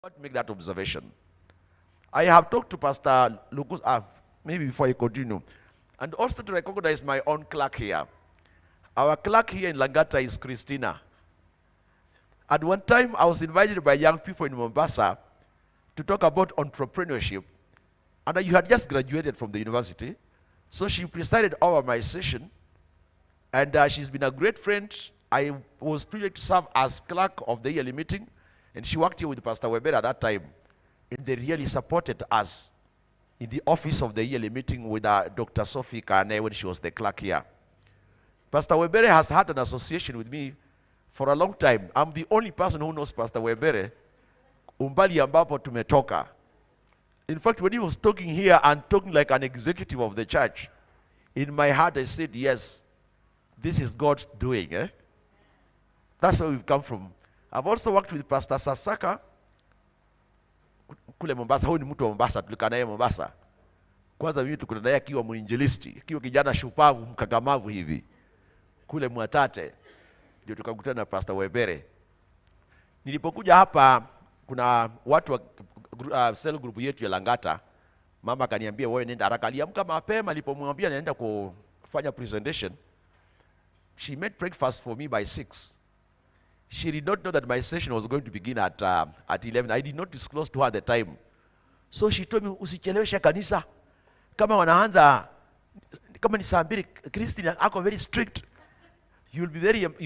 want to make that observation. I have talked to Pastor Lqcc, maybe before I continue, and also to recognize my own clerk here. Our clerk here in Langata is Christina. At one time, I was invited by young people in Mombasa to talk about entrepreneurship. And you had just graduated from the university. So she presided over my session. And she's been a great friend. I was privileged to serve as clerk of the yearly meeting. And she worked here with Pastor Webber at that time. And they really supported us in the office of the yearly meeting with Dr. Sophie Kane when she was the clerk here. Pastor Webber has had an association with me for a long time. I'm the only person who knows Pastor Webber umbali ambapo tumetoka. In fact, when he was talking here and talking like an executive of the church, in my heart I said, yes, this is God's doing. That's where we've come from. I've also worked with Pastor Sasaka kule Mombasa. Huyu ni mtu wa Mombasa, tulikana naye Mombasa. Kwanza mimi tukutana naye akiwa mwinjilisti, akiwa kijana shupavu mkakamavu hivi. Kule Mwatate ndio tukakutana na Pastor Webere. Nilipokuja hapa kuna watu wa cell group yetu ya Langata. Mama akaniambia wewe nenda haraka. Aliamka mapema, nilipomwambia naenda kufanya presentation. She made breakfast for me by 6. She did not know that my session was going to begin at 11. I did not disclose to her the time. So she told me, usichelewesha kanisa. Kama wanaanza, kama ni saa 2, Christine ako very strict. You'll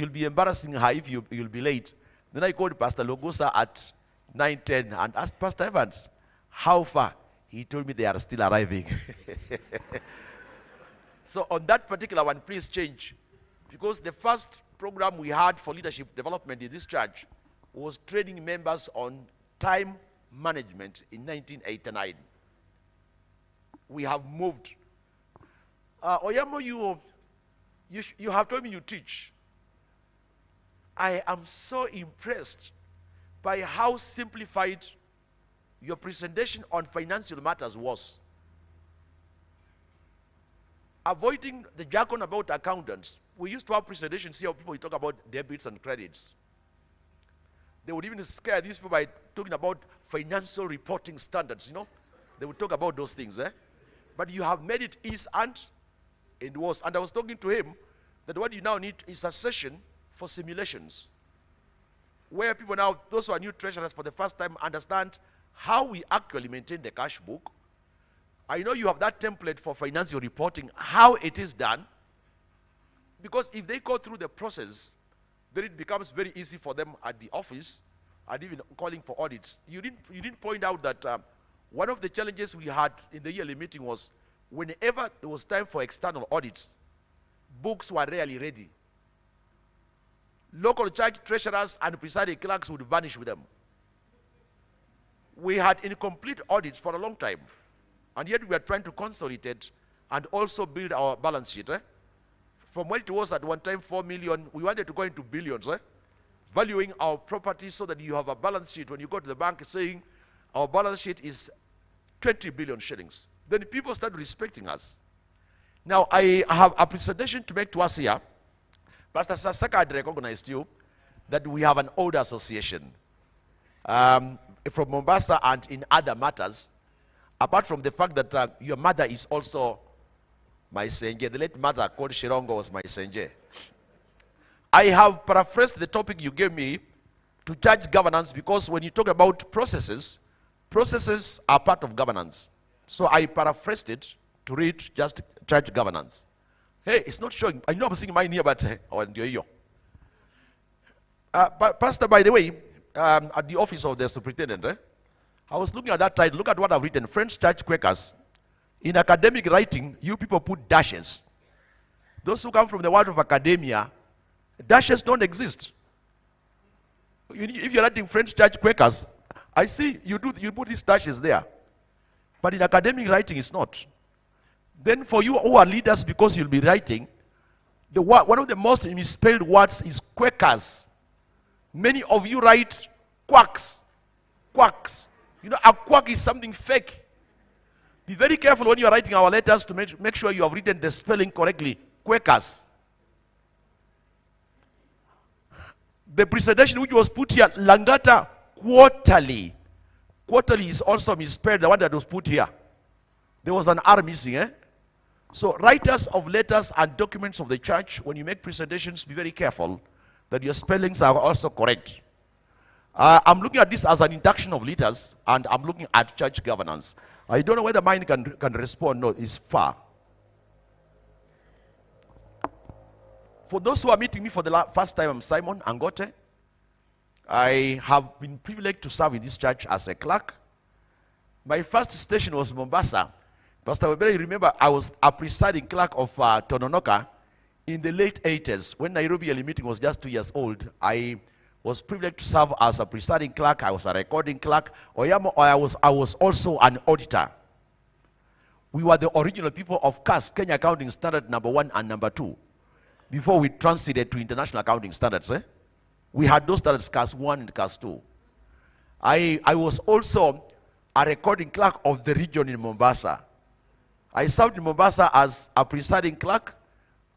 be embarrassing her if you'll be late. Then I called Pastor Logosa at 9:10 and asked Pastor Evans, how far? He told me they are still arriving. So on that particular one, please change. Because the first program we had for leadership development in this church was training members on time management in 1989. We have moved. Oyamo, you have told me you teach. I am so impressed by how simplified your presentation on financial matters was. Avoiding the jargon about accountants. We used to have presentations here where people would talk about debits and credits. They would even scare these people by talking about financial reporting standards, you know. They would talk about those things, But you have made it easy and was. And I was talking to him that what you now need is a session for simulations, where people now, those who are new treasurers for the first time, understand how we actually maintain the cash book. I know you have that template for financial reporting, how it is done, because if they go through the process, then it becomes very easy for them at the office and even calling for audits. You didn't point out that one of the challenges we had in the yearly meeting was whenever there was time for external audits, books were rarely ready. Local church treasurers and presiding clerks would vanish with them. We had incomplete audits for a long time, and yet we are trying to consolidate and also build our balance sheet. From what it was at one time 4 million, we wanted to go into billions, valuing our properties so that you have a balance sheet when you go to the bank saying our balance sheet is 20 billion shillings. Then people start respecting us. Now, I have a presentation to make to us here. Pastor Sasaka had recognized you that we have an old association from Mombasa and in other matters, apart from the fact that your mother is also my senje. The late mother called Shirongo was my senje. I have paraphrased the topic you gave me to church governance because when you talk about processes, processes are part of governance. So I paraphrased it to read just church governance. Hey, it's not showing. I know I'm seeing mine here, but Pastor, by the way, at the office of the superintendent, I was looking at that title. Look at what I've written. French Church Quakers. In academic writing, you people put dashes. Those who come from the world of academia, dashes don't exist. If you're writing French Church Quakers, I see you put these dashes there. But in academic writing, it's not. Then for you who are leaders, because you'll be writing, one of the most misspelled words is Quakers. Many of you write quacks. Quacks. You know, a quack is something fake. Be very careful when you are writing our letters to make sure you have written the spelling correctly. Quakers. The presentation which was put here, Langata quarterly. Quarterly is also misspelled, the one that was put here. There was an R missing, eh? So writers of letters and documents of the church, when you make presentations, be very careful that your spellings are also correct. I'm looking at this as an induction of leaders, and I'm looking at church governance. I don't know whether mine can respond. No, it's far. For those who are meeting me for the first time, I'm Simon Angote. I have been privileged to serve in this church as a clerk. My first station was Mombasa. Pastor Webele, you remember I was a presiding clerk of Tononoka in the late 80s. When Nairobi Early Meeting was just 2 years old, I was privileged to serve as a presiding clerk. I was a recording clerk. I was also an auditor. We were the original people of CAS, Kenya Accounting Standard number 1 and number 2, before we transited to international accounting standards. We had those standards, CAS 1 and CAS 2. I was also a recording clerk of the region in Mombasa. I served in Mombasa as a presiding clerk.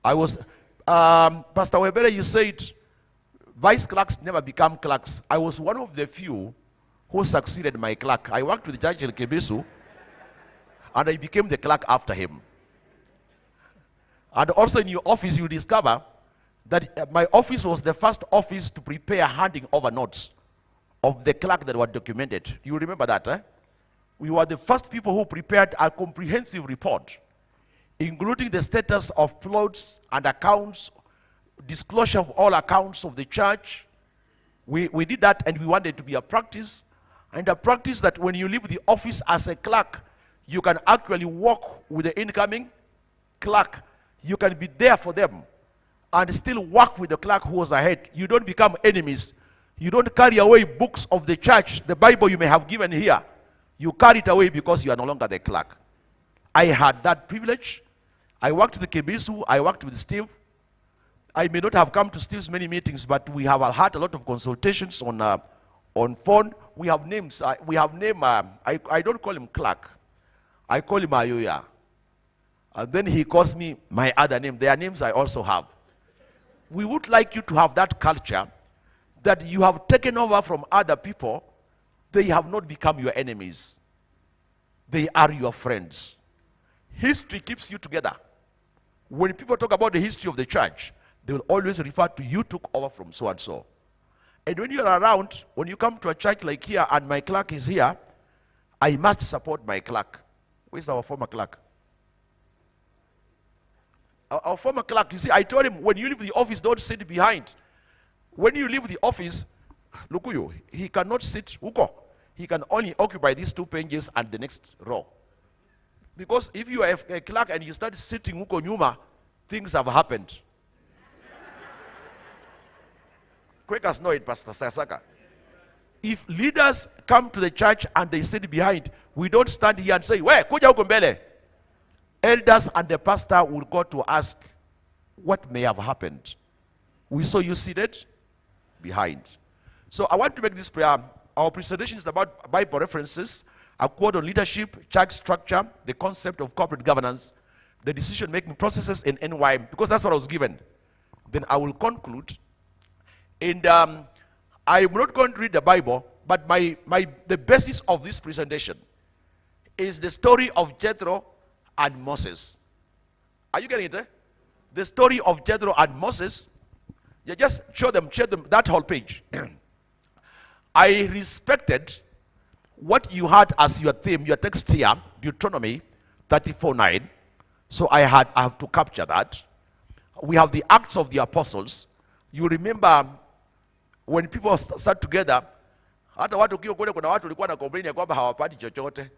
I was, Pastor Webele, you said vice clerks never become clerks. I was one of the few who succeeded my clerk. I worked with Judge Lqcc, and I became the clerk after him. And also in your office, you'll discover that my office was the first office to prepare handing over notes of the clerk that were documented. You remember that, eh? We were the first people who prepared a comprehensive report, including the status of plots and accounts, disclosure of all accounts of the church. We did that, and we wanted to be a practice, and a practice that when you leave the office as a clerk, you can actually walk with the incoming clerk. You can be there for them and still work with the clerk who was ahead. You don't become enemies. You don't carry away books of the church, the Bible you may have given here. You carry it away because you are no longer the clerk. I had that privilege. I worked with Kebisu. I worked with Steve. I may not have come to Steve's many meetings, but we have had a lot of consultations on phone. We have names. I don't call him clerk. I call him Ayoya. And then he calls me my other name. Their names I also have. We would like you to have that culture that you have taken over from other people. They have not become your enemies. They are your friends. History keeps you together. When people talk about the history of the church, they will always refer to you took over from so and so. And when you're around, when you come to a church like here and my clerk is here, I must support my clerk. Where's our former clerk? Our former clerk, you see, I told him, when you leave the office, don't sit behind. When you leave the office, look, he cannot sit, he can only occupy these 2 pages and the next row. Because if you are a clerk and you start sitting huko nyuma, things have happened. Quick as know it, Pastor Sasaka. If leaders come to the church and they sit behind, we don't stand here and say, "We, kuja huko mbele." Elders and the pastor will go to ask what may have happened. We saw you seated behind. So I want to make this prayer. Our presentation is about Bible references, a quote on leadership, church structure, the concept of corporate governance, the decision-making processes in NY, because that's what I was given. Then I will conclude. And I'm not going to read the Bible, but the basis of this presentation is the story of Jethro and Moses. Are you getting it? The story of Jethro and Moses. You just show them that whole page. I respected what you had as your theme, your text here, Deuteronomy 34:9. So I have to capture that. We have the Acts of the Apostles. You remember when people sat together, hata watu kio kule kuna watu walikuwa na complain kwamba hawapati chochote.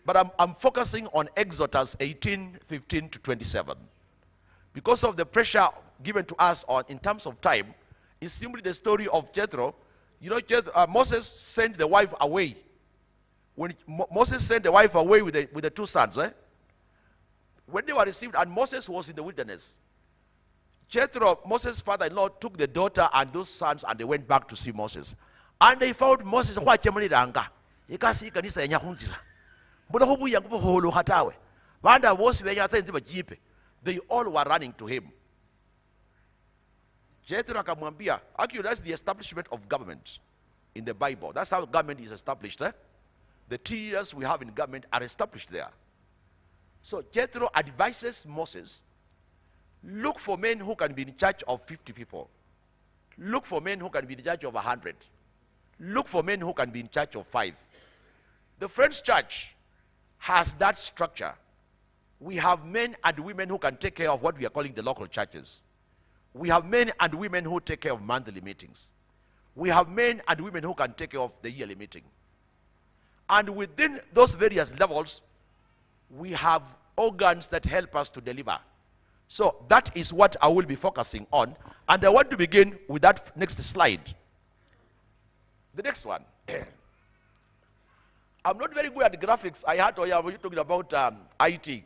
But I'm focusing on Exodus 18:15 to 27. Because of the pressure given to us in terms of time, it's simply the story of Jethro. You know, Moses sent the wife away. When Moses sent the wife away with the 2 sons, when they were received, and Moses was in the wilderness, Jethro, Moses' father-in-law, took the daughter and those sons, and they went back to see Moses. And they found Moses hatawe. They all were running to him. Jethro akamwambia, actually that's the establishment of government in the Bible. That's how government is established. The tiers we have in government are established there. So Jethro advises Moses, look for men who can be in charge of 50 people. Look for men who can be in charge of 100. Look for men who can be in charge of 5. The French church has that structure. We have men and women who can take care of what we are calling the local churches. We have men and women who take care of monthly meetings. We have men and women who can take care of the yearly meeting. And within those various levels, we have organs that help us to deliver. So that is what I will be focusing on. And I want to begin with that next slide. The next one. I'm not very good at graphics. I had to talking about IT.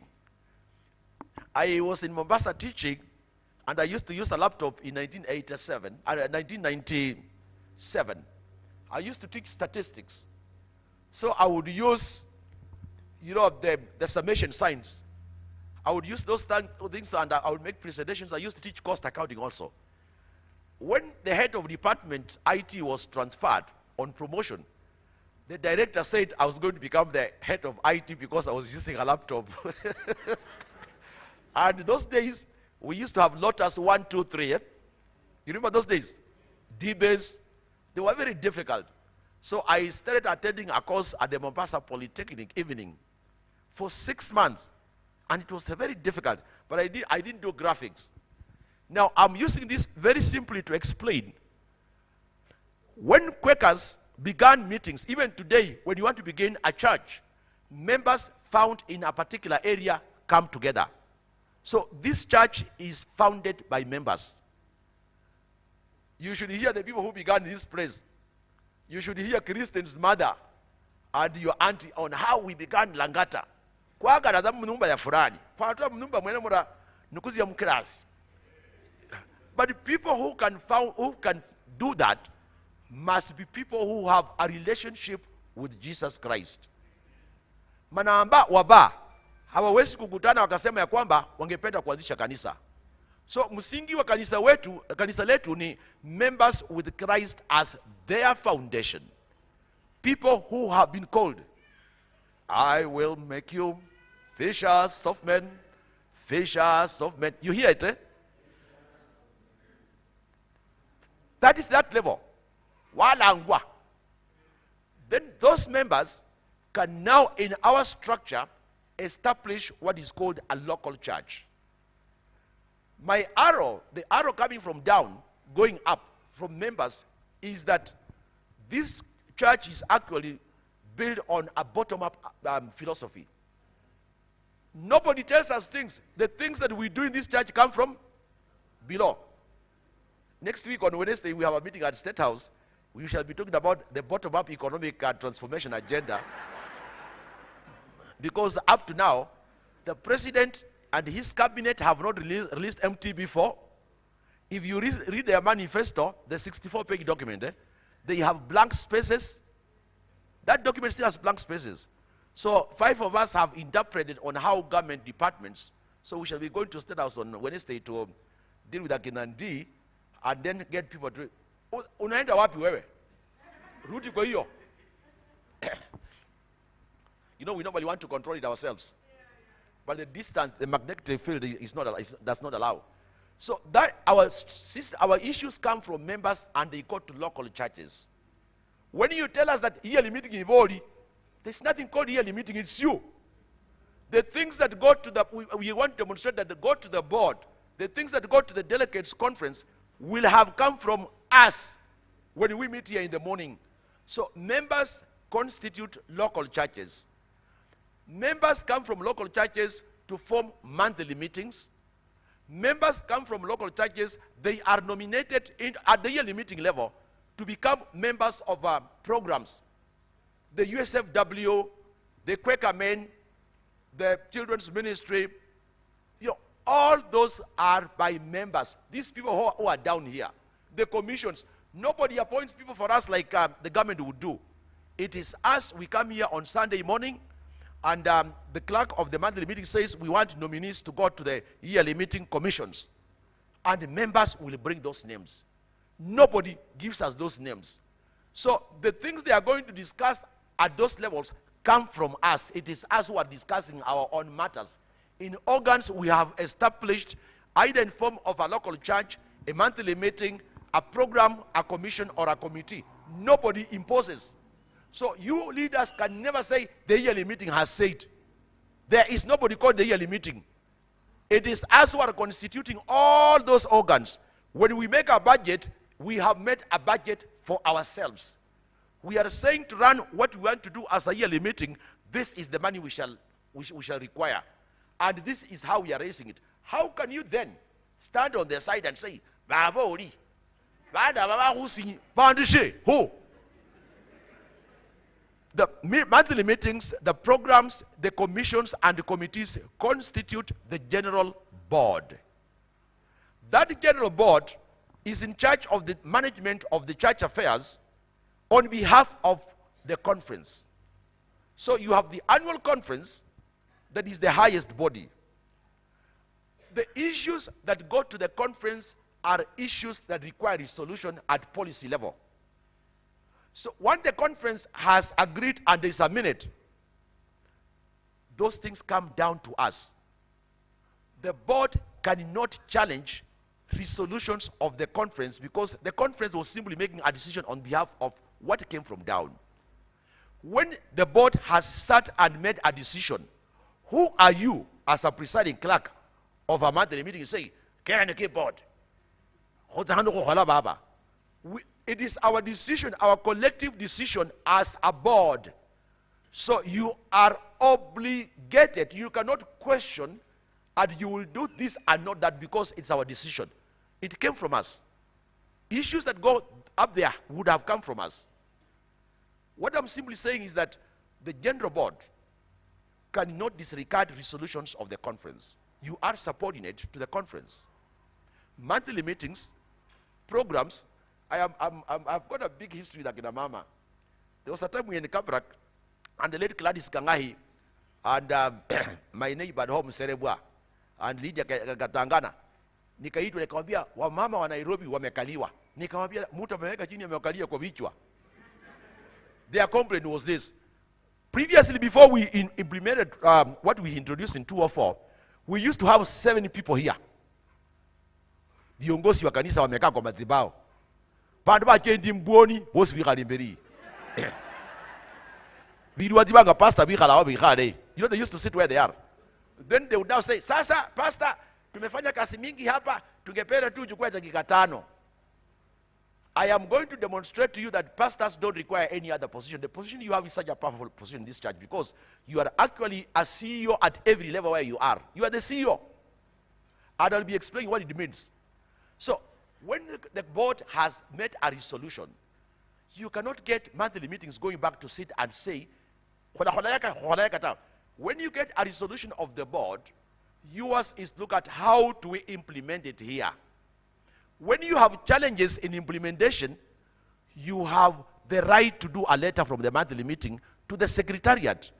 I was in Mombasa teaching, and I used to use a laptop in 1997. I used to teach statistics. So I would use, the summation signs. I would use those things, and I would make presentations. I used to teach cost accounting also. When the head of department IT was transferred on promotion, the director said I was going to become the head of IT because I was using a laptop. And those days, we used to have Lotus 1, 2, 3. You remember those days? D-Base. They were very difficult. So I started attending a course at the Mombasa Polytechnic evening for 6 months. And it was very difficult. But I didn't do graphics. Now, I'm using this very simply to explain. When Quakers began meetings, even today, when you want to begin a church, members found in a particular area come together. So this church is founded by members. You should hear the people who began this place. You should hear Kristen's mother and your auntie on how we began Langata. Kwagala mnumba ya fulani. Kwa mnumba mwene mura nukuzi ya mkirasi. But the people who can do that must be people who have a relationship with Jesus Christ. Manamba waba hawawezi kukutana wakasema ya kwamba wangependa kuanzisha kanisa. So msingi wa kanisa letu ni members with Christ as their foundation. People who have been called. I will make you fishers of men, fishers of men. You hear it, eh? That is that level. Walangwa. Then those members can now, in our structure, establish what is called a local church. My arrow, the arrow coming from down, going up from members, is that this church is actually built on a bottom-up philosophy. Nobody tells us things. The things that we do in this church come from below. Next week on Wednesday, we have a meeting at State House. We shall be talking about the bottom-up economic transformation agenda. Because up to now, the president and his cabinet have not released MT before. If you read their manifesto, the 64-page document, they have blank spaces. That document still has blank spaces. So 5 of us have interpreted on how government departments, so we shall be going to State House on Wednesday to deal with Akinandi and then get people to, unaenda wapi wewe? Rudi kwa hiyo. We normally want to control it ourselves. But the distance, the magnetic field does not allow. So that our issues come from members and they go to local churches. When you tell us that yearly meeting in body, there's nothing called yearly meeting, it's you. The things that go to we want to demonstrate that they go to the board, the things that go to the delegates conference will have come from us when we meet here in the morning. So members constitute local churches. Members come from local churches to form monthly meetings. Members come from local churches. They are nominated at the yearly meeting level to become members of programs. The USFW, the Quaker Men, the Children's Ministry, all those are by members. These people who are down here, the commissions, nobody appoints people for us like the government would do. It is us, we come here on Sunday morning, and the clerk of the monthly meeting says we want nominees to go to the yearly meeting commissions. And members will bring those names. Nobody gives us those names. So the things they are going to discuss at those levels come from us. It is us who are discussing our own matters. In organs, we have established, either in form of a local church, a monthly meeting, a program, a commission, or a committee. Nobody imposes. So you leaders can never say the yearly meeting has said. There is nobody called the yearly meeting. It is us who are constituting all those organs. When we make a budget, we have made a budget for ourselves. We are saying to run what we want to do as a yearly meeting. This is the money we shall require. And this is how we are raising it. How can you then stand on their side and say, who? The monthly meetings, the programs, the commissions, and the committees constitute the general board. That general board is in charge of the management of the church affairs on behalf of the conference. So you have the annual conference, that is the highest body. The issues that go to the conference are issues that require resolution at policy level. So when the conference has agreed and there is a minute, those things come down to us. The board cannot challenge resolutions of the conference because the conference was simply making a decision on behalf of what came from down. When the board has sat and made a decision, who are you as a presiding clerk of a monthly meeting? You say, "Can you board?" It is our decision, our collective decision as a board. So you are obligated. You cannot question, and you will do this and not that because it's our decision. It came from us. Issues that go up there would have come from us. What I'm simply saying is that the general board cannot disregard resolutions of the conference. You are subordinate to the conference. Monthly meetings, programs. I've got a big history with Akina Mama. There was a time we were in Kabrak, and the late Gladys Kangahi, and my neighbor at home, Serebwa, and Lydia Gatangana. Nikaitwa nikamwambia wamama wa Nairobi wamekaliwa. Nikamwambia mtu ameweka chini amekalia kwa vichwa. Their complaint was this. Previously, before we implemented what we introduced in 2004, we used to have 7 people here. Viongozi wa kanisa wamekaa kwa madhabahu. Bantu bakendi mboni bosi bikali mberi. Biruatibanga pastor bikala wa bikale. You know they used to sit where they are. Then they would now say, "Sasa pastor, tumefanya kazi mingi hapa, tungependa tu chukue dakika 5." I am going to demonstrate to you that pastors don't require any other position. The position you have is such a powerful position in this church because you are actually a CEO at every level where you are. You are the CEO. And I'll be explaining what it means. So, when the board has made a resolution, you cannot get monthly meetings going back to sit and say, when you get a resolution of the board, yours is look at how do we implement it here. When you have challenges in implementation, you have the right to do a letter from the monthly meeting to the secretariat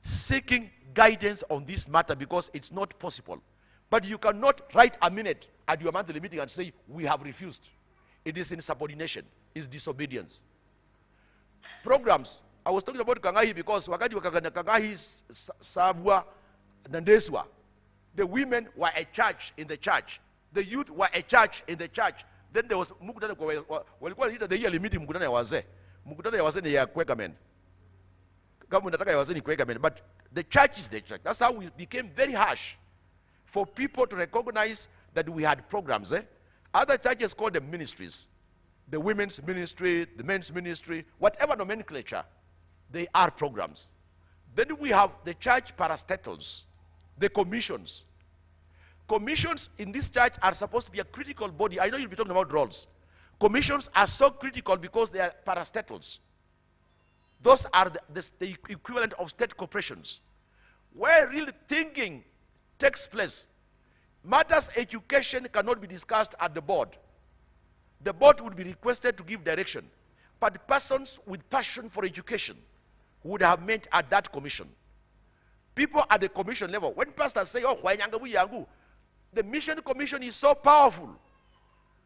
seeking guidance on this matter because it's not possible. But you cannot write a minute at your monthly meeting and say, "We have refused." It is insubordination. It's disobedience. Programs. I was talking about Kangahi because wakati wa Kangahi Sabwa Nandeswa, the women were a church in the church. The youth were a church in the church. Then there was mkutano walikuwa leader the yearly meeting mkutano ya wazee. Mkutano ya wazee ni ya kuweka men. Kama unataka ya wazee ni kuweka men, but the church is the church. That's how we became very harsh for people to recognize that we had programs. Other churches called them ministries. The women's ministry, the men's ministry, whatever nomenclature, they are programs. Then we have the church parastatals, the commissions. Commissions in this church are supposed to be a critical body. I know you'll be talking about roles. Commissions are so critical because they are parastatals. Those are the equivalent of state corporations, where real thinking takes place. Matters education cannot be discussed at the board. The board would be requested to give direction. But persons with passion for education would have met at that commission. People at the commission level, when pastors say, "Oh, The mission commission is so powerful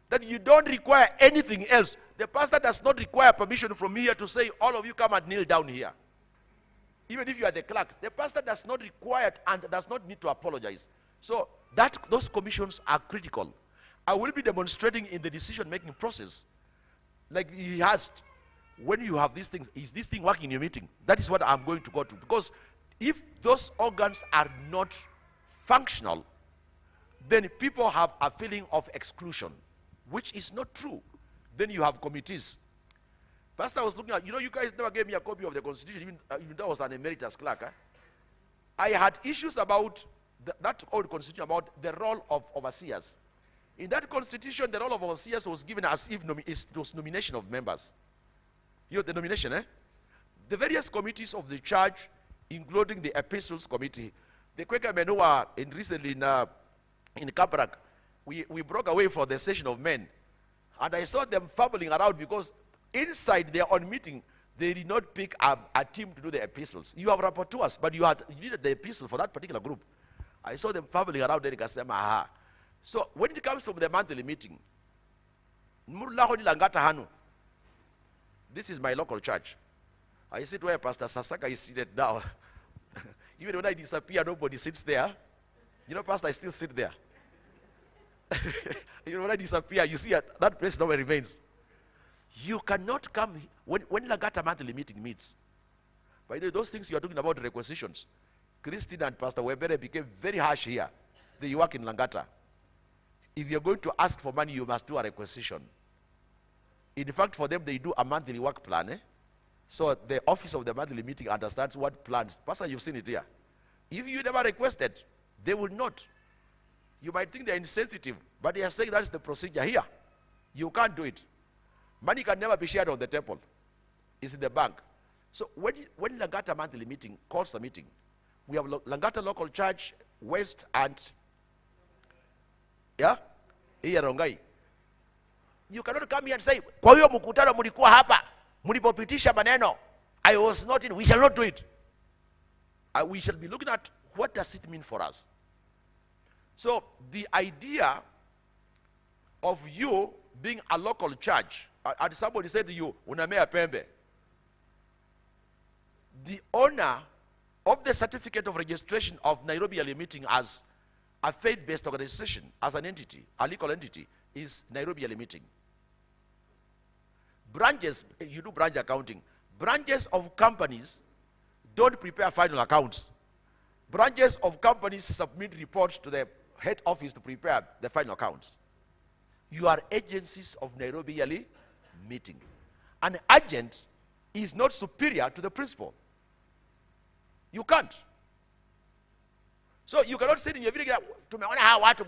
that you don't require anything else. The pastor does not require permission from me here to say, all of you come and kneel down here. Even if you are the clerk, the pastor does not require and does not need to apologize. So those commissions are critical. I will be demonstrating in the decision-making process, like he asked, when you have these things, is this thing working in your meeting? That is what I'm going to go to. Because if those organs are not functional, then people have a feeling of exclusion, which is not true. Then you have committees. Pastor was looking at, you guys never gave me a copy of the Constitution, even though I was an emeritus clerk. I had issues about that old Constitution, about the role of overseers. In that Constitution, the role of overseers was given as if it was nomination of members. The nomination, The various committees of the church, including the Epistles Committee, the Quaker men who are recently in Kabarak, we broke away for the session of men. And I saw them fumbling around because inside their own meeting, they did not pick a team to do the epistles. You have rapporteurs, but you needed the epistle for that particular group. I saw them fumbling around there. So when it comes to the monthly meeting, this is my local church. I sit where Pastor Sasaka is seated now. Even when I disappear, nobody sits there. Pastor, I still sit there. When I disappear, you see that place nowhere remains. You cannot come when Langata monthly meeting meets. By the way, those things you are talking about, requisitions, Christine and Pastor Webere became very harsh here. They work in Langata. If you're going to ask for money, you must do a requisition. In fact, for them, they do a monthly work plan. So the office of the monthly meeting understands what plans. Pastor, you've seen it here. If you never requested, they will not. You might think they're insensitive, but they are saying that's the procedure here. You can't do it. Money can never be shared on the table. It's in the bank. So when Langata monthly meeting calls a meeting, we have Langata local church, West and Rongai. You cannot come here and say, kwa hiyo mkutano mlikuwa hapa, mlipopitisha maneno, I was not in. We shall not do it. We shall be looking at what does it mean for us. So the idea of you being a local church, and somebody said to you, unamea pembe. The owner of the certificate of registration of Nairobi Early Meeting as a faith-based organization, as an entity, a legal entity, is Nairobi Early Meeting. Branches, you do branch accounting. Branches of companies don't prepare final accounts. Branches of companies submit reports to the head office to prepare the final accounts. You are agencies of Nairobi Early Meeting. An agent is not superior to the principal. You can't. So you cannot sit in your village, tumeona hawa watu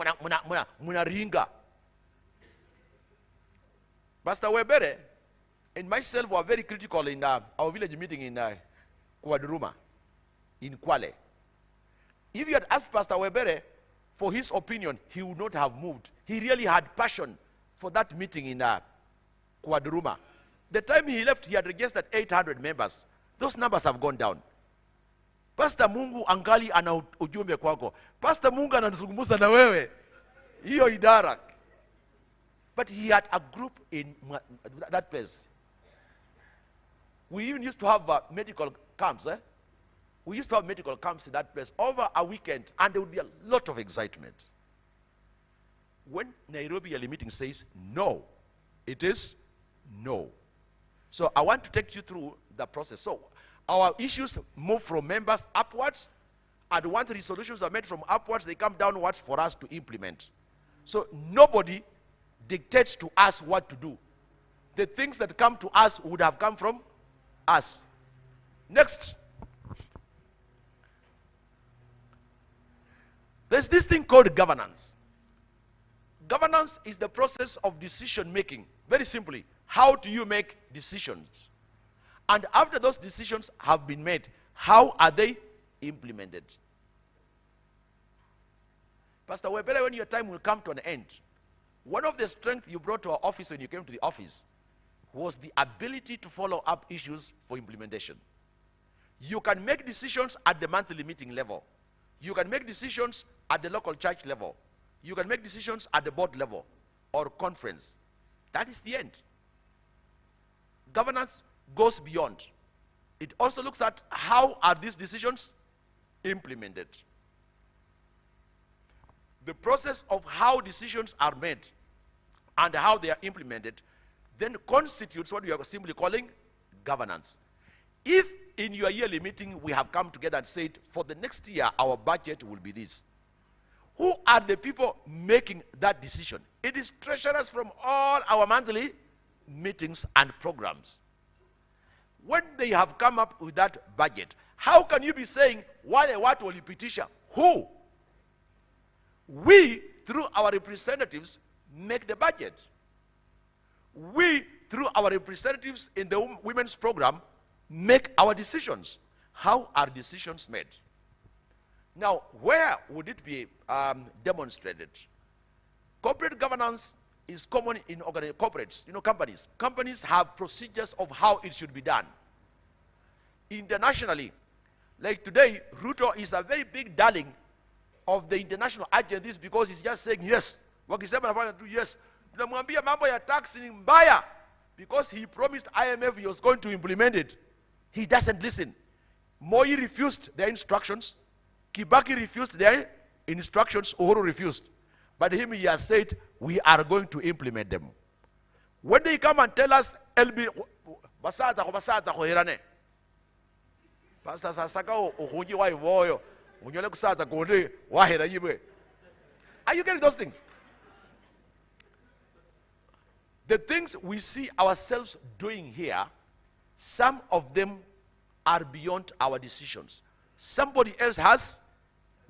munaringa. Pastor Webere and myself were very critical in our village meeting in Kuaduruma, in Kwale. If you had asked Pastor Webere for his opinion, he would not have moved. He really had passion for that meeting in Kuaduruma. The time he left, he had registered 800 members. Those numbers have gone down. Pastor Mungu angali ana ujumbe kwako. Pastor Mungu anazungumza na wewe. Hiyo idara. But he had a group in that place. We even used to have medical camps. We used to have medical camps in that place over a weekend, and there would be a lot of excitement. When Nairobi Early Meeting says no, it is no. So I want to take you through the process. So our issues move from members upwards, and once resolutions are made from upwards, they come downwards for us to implement. So nobody dictates to us what to do. The things that come to us would have come from us. Next. There's this thing called governance. Governance is the process of decision making. Very simply, how do you make decisions? And after those decisions have been made, how are they implemented? Pastor Webele, when your time will come to an end, one of the strengths you brought to our office when you came to the office was the ability to follow up issues for implementation. You can make decisions at the monthly meeting level. You can make decisions at the local church level. You can make decisions at the board level or conference. That is the end. Governance goes beyond. It also looks at how are these decisions implemented. The process of how decisions are made and how they are implemented then constitutes what we are simply calling governance. If in your yearly meeting we have come together and said, for the next year our budget will be this, who are the people making that decision? It is treasurers from all our monthly meetings and programs. When they have come up with that budget, how can you be saying, wale watu walipitisha? Who? We, through our representatives, make the budget. We, through our representatives in the women's program, make our decisions. How are decisions made? Now, where would it be demonstrated? Corporate governance is common in corporates, companies. Companies have procedures of how it should be done. Internationally, like today, Ruto is a very big darling of the international agencies because he's just saying yes. Wakisema nafanya tu yes. Tunamwambia mambo ya tax ni mbaya because he promised IMF he was going to implement it. He doesn't listen. Moi refused their instructions. Kibaki refused their instructions. Uhuru refused. But him, he has said, we are going to implement them. When they come and tell us, LB, basata ko hirane. Pastor sasaka ohunji wa ivoyo. Unyole kusata ko ne wa hira yibe. Are you getting those things? The things we see ourselves doing here, some of them are beyond our decisions. Somebody else has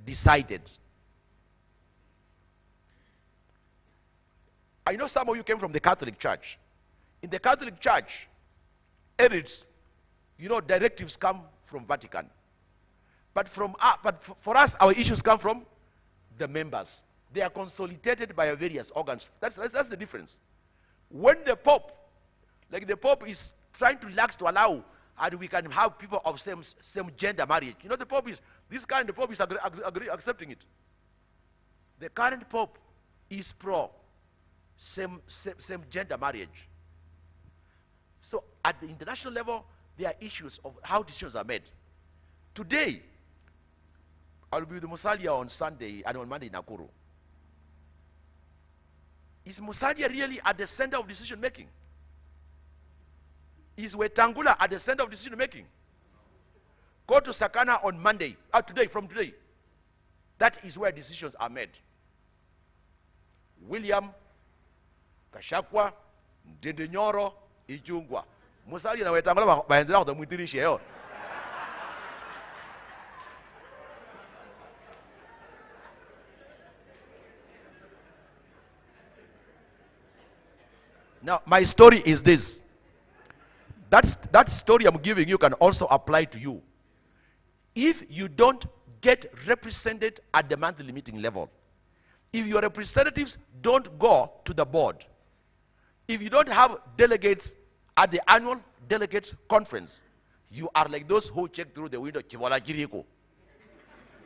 decided. I know some of you came from the Catholic Church. In the Catholic Church, edits, directives come from Vatican. But for us, our issues come from the members. They are consolidated by various organs. That's the difference. When the Pope is trying to relax to allow, and we can have people of same gender marriage. The Pope is, the Pope is accepting it. The current Pope is pro same gender marriage. So at the international level, there are issues of how decisions are made. Today, I'll be with Musalia on Sunday and on Monday in Nakuru. Is Musalia really at the center of decision making? Is Wetangula at the center of decision making? Go to Sakana on Monday, from today. That is where decisions are made. William, Kashakwa, Ndendenyoro, Ijungwa. Musalia na Wetangula baendelea kutamwitirisha yo. Now, my story is this. That story I'm giving you can also apply to you. If you don't get represented at the monthly meeting level, if your representatives don't go to the board, if you don't have delegates at the annual delegates conference, you are like those who check through the window.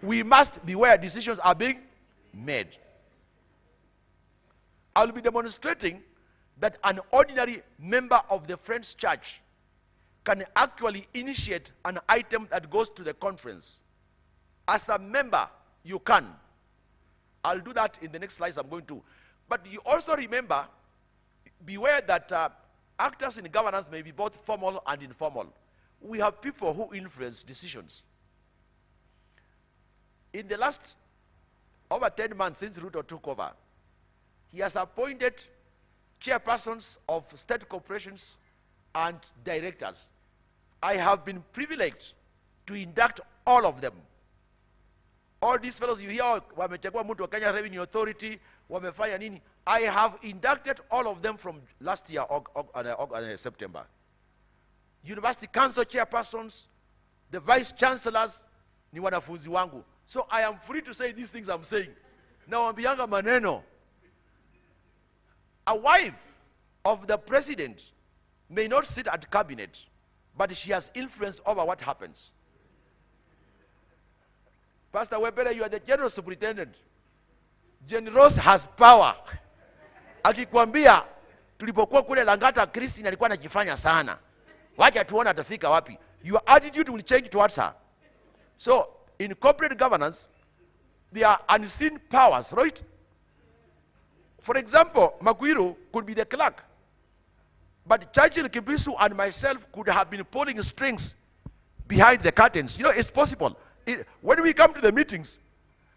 We must be where decisions are being made. I'll be demonstrating that an ordinary member of the Friends Church can actually initiate an item that goes to the conference. As a member, you can. I'll do that in the next slides I'm going to. But you also remember, beware that actors in governance may be both formal and informal. We have people who influence decisions. In the last over 10 months since Ruto took over, he has appointed chairpersons of state corporations and directors. I have been privileged to induct all of them. All these fellows you hear, wamechagua mtu wa Kenya Revenue Authority, wamefanya nini? I have inducted all of them from last year, September. University Council chairpersons, the vice chancellors, ni wanafunzi wangu. So I am free to say these things I'm saying. Now ambianga maneno. A wife of the president may not sit at cabinet, but she has influence over what happens. Pastor Webere, you are the general superintendent. Jenny Ross has power. Akikwambia tulipokuwa kule Langata Christine alikuwa anajifanya sana. Wacha tuone atafika wapi. Your attitude will change towards her. So, in corporate governance, there are unseen powers, right? For example, Maguiro could be the clerk. But Churchill Kibisu and myself could have been pulling strings behind the curtains. You know, it's possible. When we come to the meetings,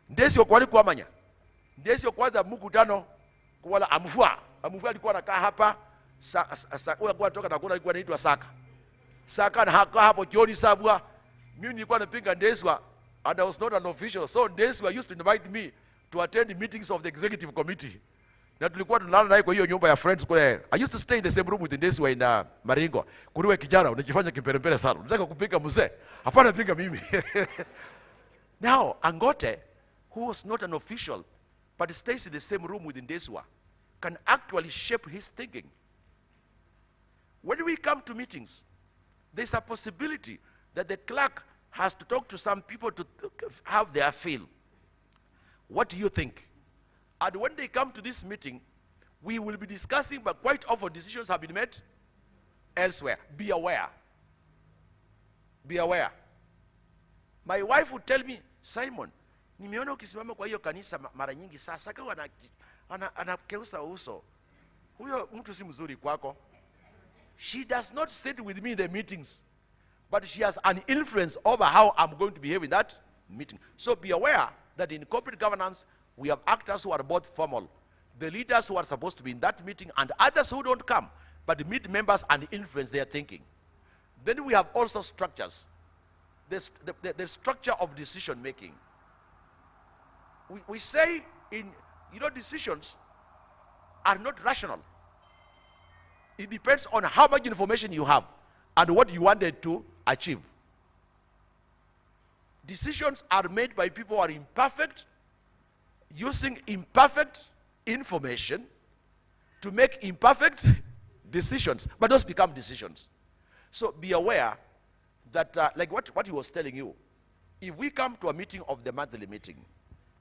ndesi okwali kuamanya. Ndesi okwaza mkutano kuwala amfua. Amfua alikuwa anakaa hapa, ule kwa toka na kuna alikuwa anaitwa Saka. Saka na hapo Joni Sabwa. Mimi nilikuwa napinga Ndeswa, and I was not an official. So Ndeswa used to invite me to attend the meetings of the executive committee. Na tulikuwa tunalala naye kwa hiyo nyumba ya friends kule. I used to stay in the same room with Ndeswa in Maringo. Kuriwe kijana unajifanya kimpelempele sana. Unataka kupinga mzee? Hapana, pinga mimi. Now, Angote, who was not an official, but stays in the same room with Ndeswa, can actually shape his thinking. When we come to meetings, there's a possibility that the clerk has to talk to some people to have their feel. What do you think? And when they come to this meeting, we will be discussing, but quite often decisions have been made elsewhere. Be aware. Be aware. My wife would tell me, Simon, nimeona ukisimama kwa hiyo kanisa mara nyingi sasa kama anakeusa uso. Huyo mtu si mzuri kwako. She does not sit with me in the meetings, but she has an influence over how I'm going to behave in that meeting. So be aware that in corporate governance, we have actors who are both formal, the leaders who are supposed to be in that meeting, and others who don't come, but meet members and influence their thinking. Then we have also structures. The structure of decision making. We say decisions are not rational. It depends on how much information you have and what you wanted to achieve. Decisions are made by people who are imperfect, using imperfect information to make imperfect decisions, but those become decisions. So be aware that, like what he was telling you, if we come to a meeting of the monthly meeting,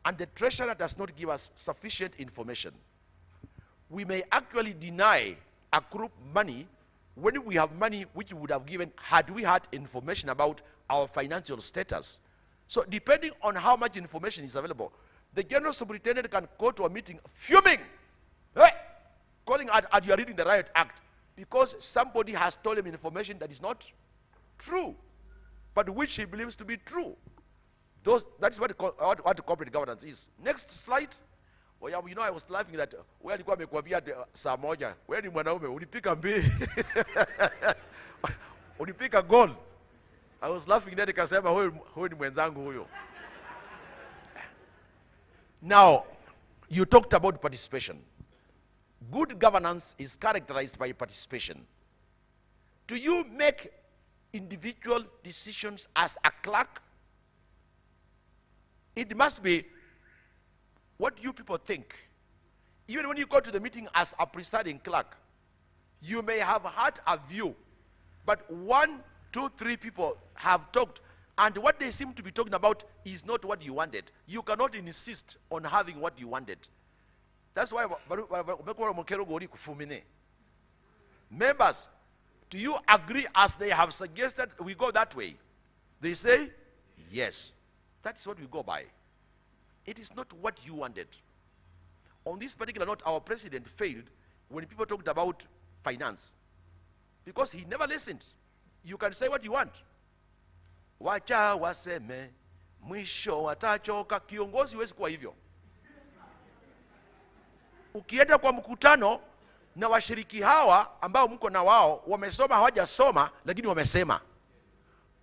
and the treasurer does not give us sufficient information, we may actually deny a group money when we have money which we would have given had we had information about our financial status. So depending on how much information is available, the general superintendent can go to a meeting fuming, calling out, you are reading the Riot Act, because somebody has told him information that is not true, but which he believes to be true. That is what corporate governance is. Next slide. Oh yeah, I was laughing that where alikuwa amekwambia saa moja, wewe ni mwanaume ulipika mbili. Ulipika goal. I was laughing that nikasema huyu ni mwenzangu huyo. Now, you talked about participation. Good governance is characterized by participation. Do you make individual decisions as a clerk? It must be what you people think. Even when you go to the meeting as a presiding clerk, you may have had a view, but 1, 2, 3 people have talked, and what they seem to be talking about is not what you wanted. You cannot insist on having what you wanted. That's why members, do you agree as they have suggested we go that way? They say, yes. That is what we go by. It is not what you wanted. On this particular note, our president failed when people talked about finance, because he never listened. You can say what you want. Wacha waseme, mwisho watachoka. Kiongozi huwezi kuwa hivyo. Ukienda kwa mkutano na washiriki hawa ambao mko na wao, wamesoma hawajasoma, lakini wamesema.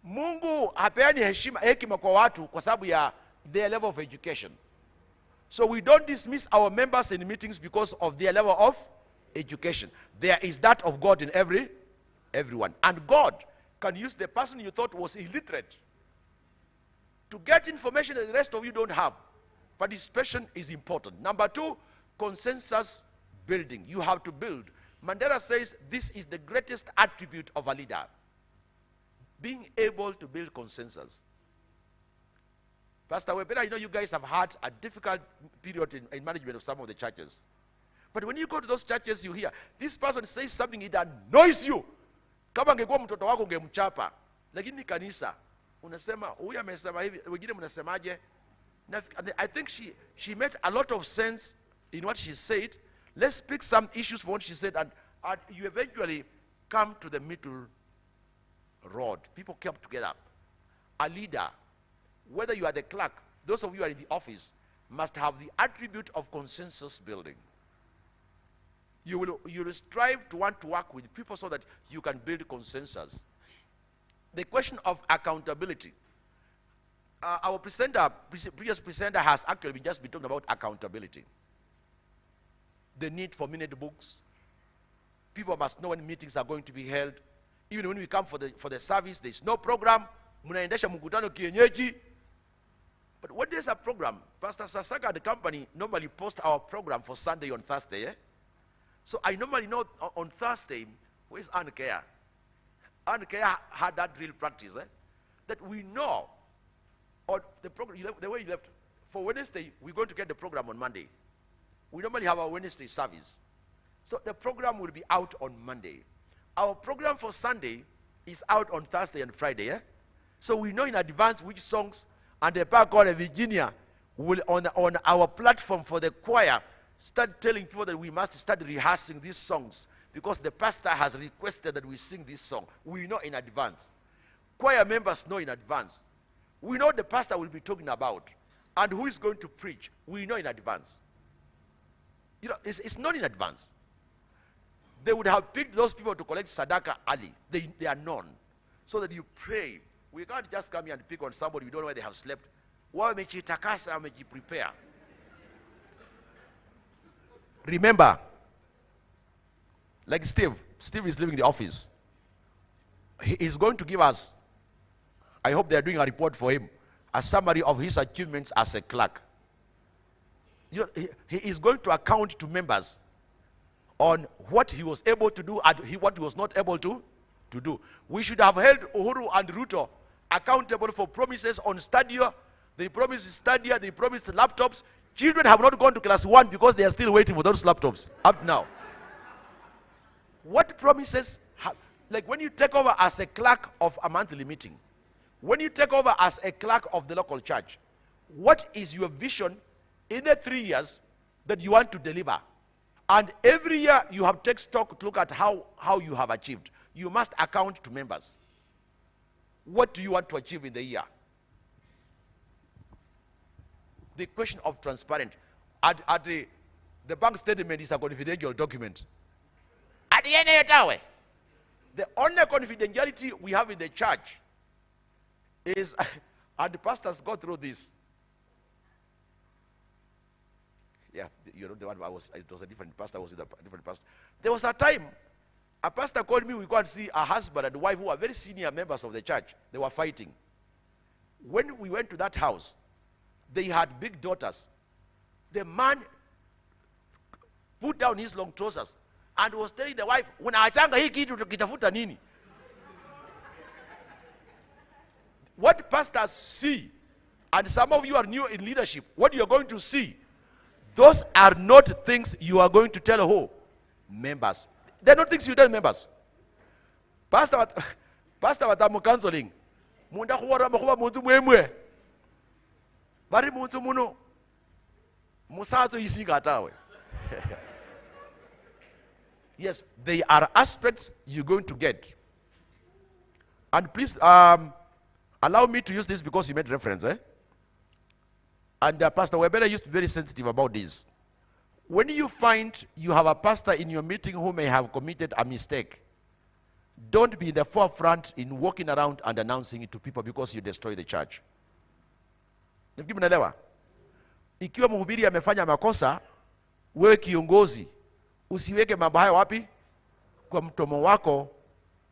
Mungu hapeani hekima kwa watu kwa sababu ya their level of education. So we don't dismiss our members in meetings because of their level of education. There is that of God in everyone. And God can use the person you thought was illiterate to get information that the rest of you don't have. Participation is important. Number 2, consensus building. You have to build. Mandela says this is the greatest attribute of a leader. Being able to build consensus. Pastor Webber, I know you guys have had a difficult period in management of some of the churches. But when you go to those churches, you hear, this person says something, it annoys you. Kama angekuwa mtoto wako ungemchapa. Lakini kanisa, unasema, huyu amesema hivi, wengine mnasemaje? I think she made a lot of sense in what she said. Let's pick some issues for what she said, and you eventually come to the middle road. People come together. A leader, whether you are the clerk, those of you who are in the office, must have the attribute of consensus building. You will strive to want to work with people so that you can build consensus. The question of accountability. Our previous presenter has actually just been talking about accountability. The need for minute books. People must know when meetings are going to be held. Even when we come for the service, there's no program. Munaendesha mkutano kienyeji. But when there's a program, Pastor Sasaka and the company normally post our program for Sunday on Thursday. Eh? So I normally know on Thursday, where's Anne Care? Anne Care had that real practice, that we know, or the program, the way you left, for Wednesday, we're going to get the program on Monday. We normally have our Wednesday service. So the program will be out on Monday. Our program for Sunday is out on Thursday and Friday. Eh? So we know in advance which songs, and the park called Virginia will, on our platform for the choir, start telling people that we must start rehearsing these songs because the pastor has requested that we sing this song. We know in advance. Choir members know in advance. We know the pastor will be talking about and who is going to preach. We know in advance. You know, it's not in advance. They would have picked those people to collect Sadaka early. They are known. So that you pray. We can't just come here and pick on somebody we don't know where they have slept. Prepare. Remember, like Steve is leaving the office. He is going to give us, I hope they are doing a report for him, a summary of his achievements as a clerk. You know, he is going to account to members on what he was able to do and what he was not able to do. We should have held Uhuru and Ruto accountable for promises on Stadia. They promised Stadia, they promised laptops. Children have not gone to class 1 because they are still waiting for those laptops up now. What promises, like when you take over as a clerk of a monthly meeting, when you take over as a clerk of the local church, what is your vision in the 3 years that you want to deliver? And every year you have to take stock to look at how you have achieved. You must account to members. What do you want to achieve in the year? The question of transparent. The bank statement is a confidential document. At the end of the day, the only confidentiality we have in the church is, and the pastors go through this. Yeah, you know the one it was a different pastor, was with a different pastor. There was a time, a pastor called me, we go and see a husband and wife who were very senior members of the church. They were fighting. When we went to that house, they had big daughters. The man put down his long trousers and was telling the wife, "Unaachanga hii kitu tukitafuta nini?" What pastors see, and some of you are new in leadership, what you are going to see, those are not things you are going to tell who? Members. They're not things you tell members. Pastor watamu counseling. Munda kuwara makuwa muntu mwemwe. Bari muntu muno. Musato isinga atawe. Yes, they are aspects you're going to get. And please allow me to use this because you made reference. And Pastor Webber used to be very sensitive about this. When you find you have a pastor in your meeting who may have committed a mistake, don't be in the forefront in walking around and announcing it to people because you destroy the church. Ikiwa mhubiri amefanya makosa, wewe kiongozi, usiweke mambo hayo wapi? Kwa mdomo wako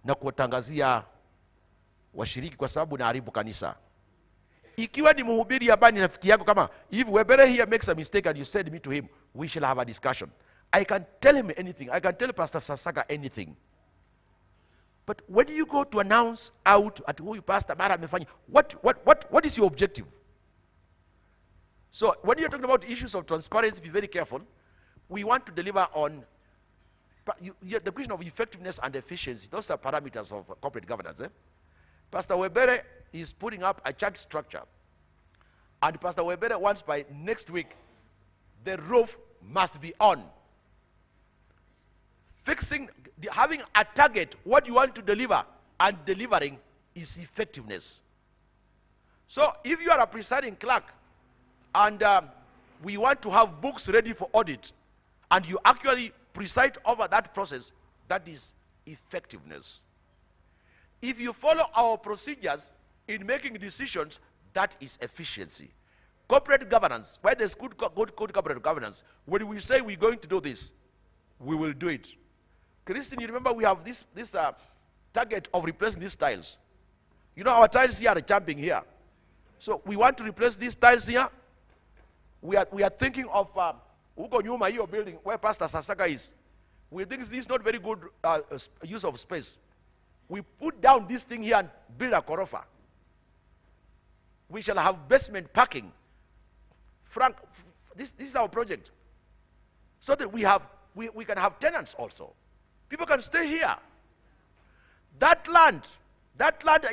na kuwatangazia washiriki kwa sababu unaharibu kanisa. Ikiwa ni mhubiri ambaye ni rafiki yako, kama if Webber here makes a mistake and you send me to him, we shall have a discussion. I can tell him anything. I can tell Pastor Sasaka anything. But when you go to announce out at who you pastor, what is your objective? So when you're talking about issues of transparency, be very careful. We want to deliver on the question of effectiveness and efficiency. Those are parameters of corporate governance. Pastor Webere is putting up a chart structure. And Pastor Webere wants by next week, the roof must be on. Having a target, what you want to deliver, and delivering is effectiveness. So if you are a presiding clerk, and we want to have books ready for audit, and you actually preside over that process, that is effectiveness. If you follow our procedures in making decisions, that is efficiency. Corporate governance, where there's good corporate governance, when we say we're going to do this, we will do it. Christine, you remember we have this target of replacing these tiles. You know, our tiles here are jumping here. So we want to replace these tiles here. We are thinking of Uko Nyuma, your building, where Pastor Sasaka is. We think this is not very good use of space. We put down this thing here and build a korofa. We shall have basement parking. Frank, this is our project. So that we can have tenants also. People can stay here. That land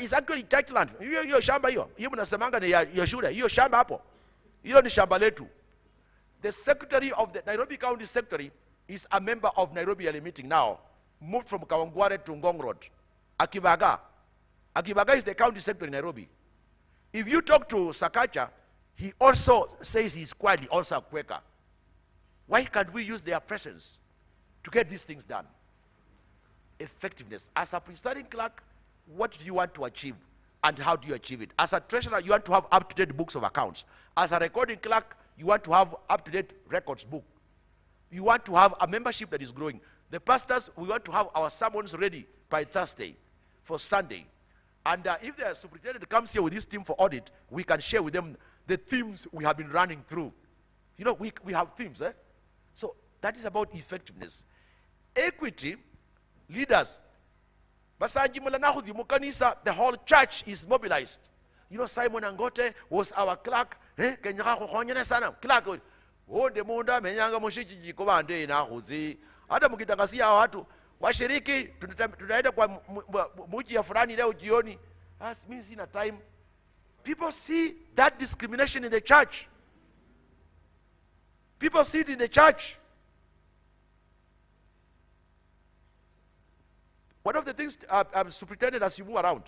is actually church land. Hiyo shamba hiyo. Hiyo mnasemanga ni ya shule. Hiyo shamba hapo. Hiyo ni shamba letu. The secretary of the Nairobi County Secretary is a member of Nairobi Yearly Meeting now. Moved from Kawangware to Ngong Road. Akivaga. Akivaga is the county secretary in Nairobi. If you talk to Sakacha, he also says he's quietly also a Quaker. Why can't we use their presence to get these things done? Effectiveness. As a presiding clerk, what do you want to achieve and how do you achieve it? As a treasurer, you want to have up-to-date books of accounts. As a recording clerk, you want to have up-to-date records book. You want to have a membership that is growing. The pastors, we want to have our sermons ready by Thursday for Sunday. And if the superintendent comes here with this team for audit, we can share with them the themes we have been running through. You know, we have themes. So that is about effectiveness. Equity, leaders. The whole church is mobilized. You know, Simon Angote was our clerk. Clerk. Hata mkitangazia watu washiriki tunaenda kwa mji ya fulani leo jioni, as means in a time. People see that discrimination in the church. People see it in the church. One of the things superintendent, as you move around,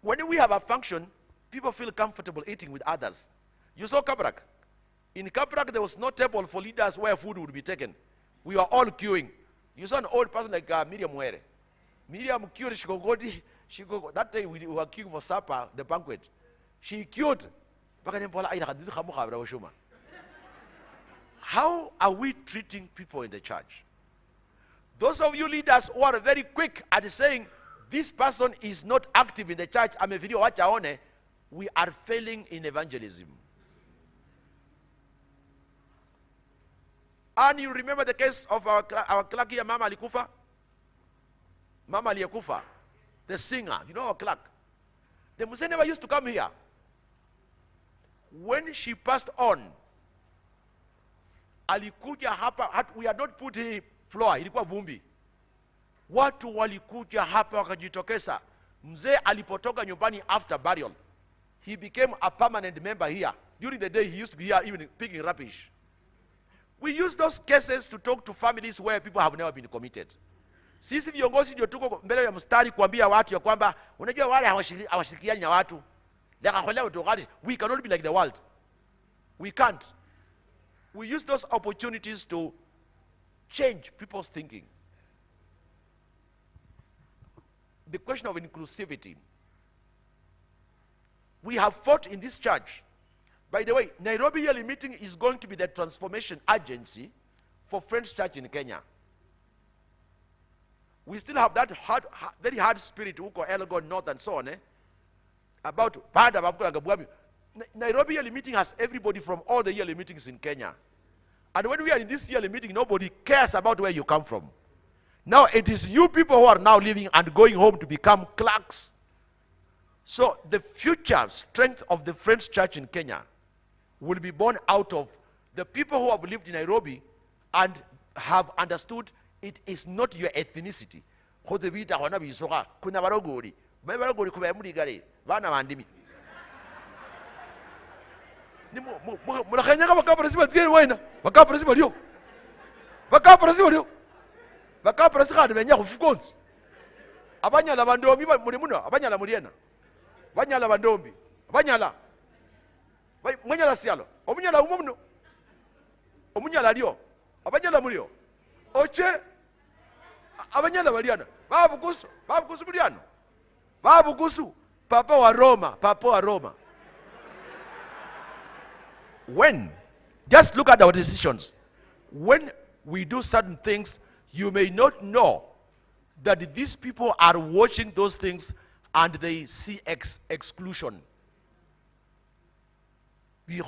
when we have a function, people feel comfortable eating with others. You saw Kabrak. In Kabrak, there was no table for leaders where food would be taken. We were all queuing. You saw an old person like Miriam Were. Miriam queued, that day we were queuing for supper, the banquet. She queued. How are we treating people in the church? Those of you leaders who are very quick at saying, this person is not active in the church, we are failing in evangelism. And you remember the case of our clerk here, Mama Alikufa? Mama Alikufa, the singer, you know our clerk. The Muse never used to come here. When she passed on, alikuja hapa, we had not put a floor, ilikuwa vumbi. Watu walikuja hapa wakajitokeza. Mzee alipotoka nyumbani after burial, he became a permanent member here. During the day, he used to be here even picking rubbish. We use those cases to talk to families where people have never been committed. Sisi viongozi ndio tuko mbele ya mstari kuambia watu ya kwamba unajua wale hawashirikiani na watu. We cannot be like the world. We can't. We use those opportunities to change people's thinking. The question of inclusivity. We have fought in this church. By the way, Nairobi Yearly Meeting is going to be the transformation agency for Friends Church in Kenya. We still have that very hard spirit, Uko, Elgon, North, and so on, about Nairobi Yearly Meeting has everybody from all the yearly meetings in Kenya. And when we are in this yearly meeting, nobody cares about where you come from. Now it is you people who are now leaving and going home to become clerks. So the future strength of the Friends Church in Kenya will be born out of the people who have lived in Nairobi and have understood it is not your ethnicity. Kuna barogori. Barogori kuba muligale. Bana bandimi. Mulakanyaga bakapresiba dzieni wena. Bakapresiba lyo. Bakapresiba lyo. Bakapresiba de benya kufukonzi. Abanyala bandombi muri muno, abanyala muriena. Banyala bandombi. Abanyala. Mwanyala sialo. Omunyala umuno. Omunyala lyo. Abanyala mulyo. Oche abanyala baliana. Babukusu buliano. Babukusu papa wa Roma. When, just look at our decisions. When we do certain things, you may not know that these people are watching those things and they see exclusion. We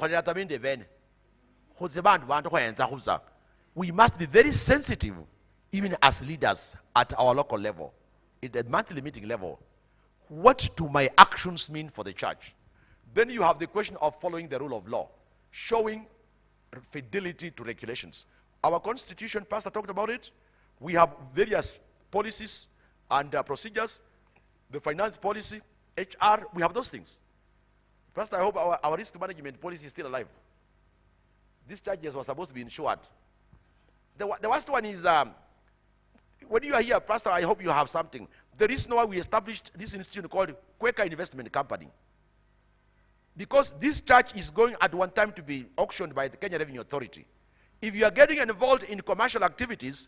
must be very sensitive, even as leaders at our local level, at the monthly meeting level. What do my actions mean for the church? Then you have the question of following the rule of law, showing fidelity to regulations. Our constitution, Pastor talked about it. We have various policies and procedures, the finance policy, HR, we have those things. Pastor, I hope our risk management policy is still alive. These charges were supposed to be insured. The worst one is, when you are here, Pastor, I hope you have something. The reason why we established this institute called Quaker Investment Company, because this church is going at one time to be auctioned by the Kenya Revenue Authority. If you are getting involved in commercial activities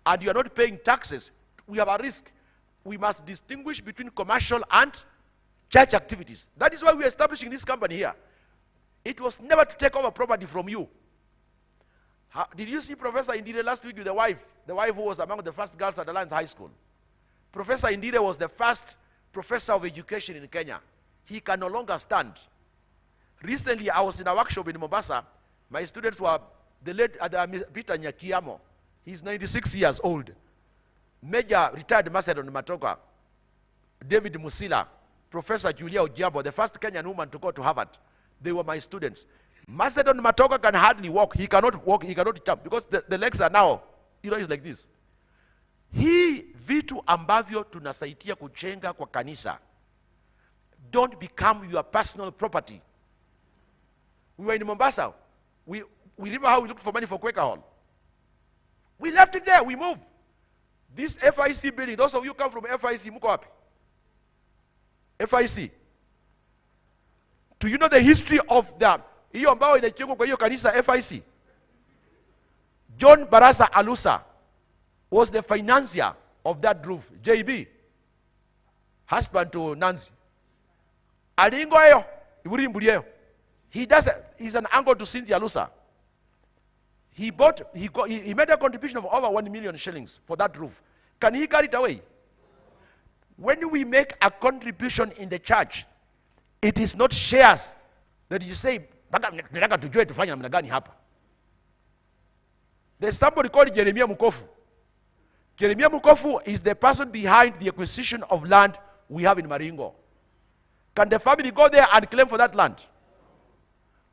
and you are not paying taxes, we have a risk. We must distinguish between commercial and church activities. That is why we are establishing this company here. It was never to take over property from you. Did you see Professor Indire last week with the wife who was among the first girls at Alliance High School? Professor Indire was the first professor of education in Kenya. He can no longer stand. Recently, I was in a workshop in Mombasa. My students were the late Peter Nyakiamo. He's 96 years old. Major retired Macedon Matoka. David Musila. Professor Julia Ojiambo, the first Kenyan woman to go to Harvard. They were my students. Macedon Matoka can hardly walk. He cannot walk, he cannot jump because the legs are now, he's like this. Hii vitu ambavyo tunasaidia kujenga kwa kanisa don't become your personal property. We were in Mombasa. We remember how we looked for money for Quaker Hall. We left it there. We moved. This FIC building, those of you come from FIC, muko wapi? FIC. Do you know the history of the hiyo ambao inachengwa kwa hiyo kanisa FIC? John Barasa Alusa was the financier of that roof. JB, husband to Nancy. Alingo eyo, iburimbuliyo. He's an uncle to Cynthia Alusa. He made a contribution of over 1 million shillings for that roof. Can he carry it away? When we make a contribution in the church, it is not shares that you say, there's somebody called Jeremiah Mukofu. Jeremiah Mukofu is the person behind the acquisition of land we have in Maringo. Can the family go there and claim for that land?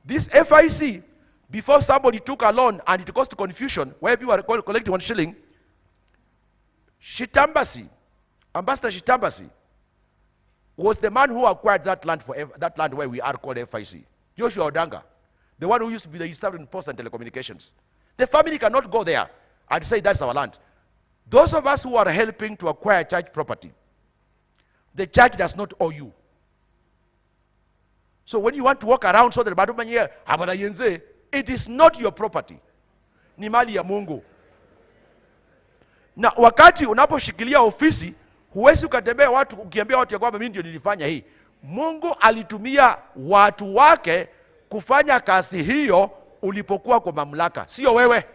This FIC, before somebody took a loan and it caused confusion, where people are collecting 1 shilling, Shitambasi, Ambassador Shitambasi, was the man who acquired that land that land where we are called FIC. Joshua Odanga, the one who used to be the East African Post and Telecommunications. The family cannot go there and say that's our land. Those of us who are helping to acquire church property, the church does not owe you. So when you want to walk around so that it is not your property. Ni mali ya Mungu. Na wakati unaposhikilia ofisi, huwezi ukatembea watu ukiambia watu ya kwamba mimi ndio nilifanya hii. Mungu alitumia watu wake kufanya kazi hiyo ulipokuwa kwa mamlaka, sio wewe.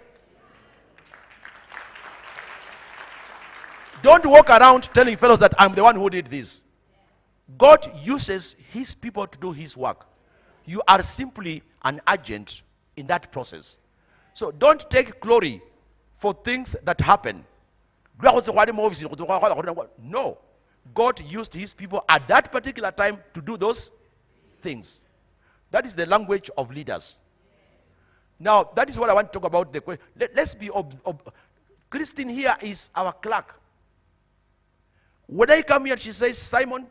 Don't walk around telling fellows that I'm the one who did this. God uses his people to do his work. You are simply an agent in that process. So don't take glory for things that happen. No. God used his people at that particular time to do those things. That is the language of leaders. Now, that is what I want to talk about. Let's be, Christine here is our clerk. When I come here, she says, Simon,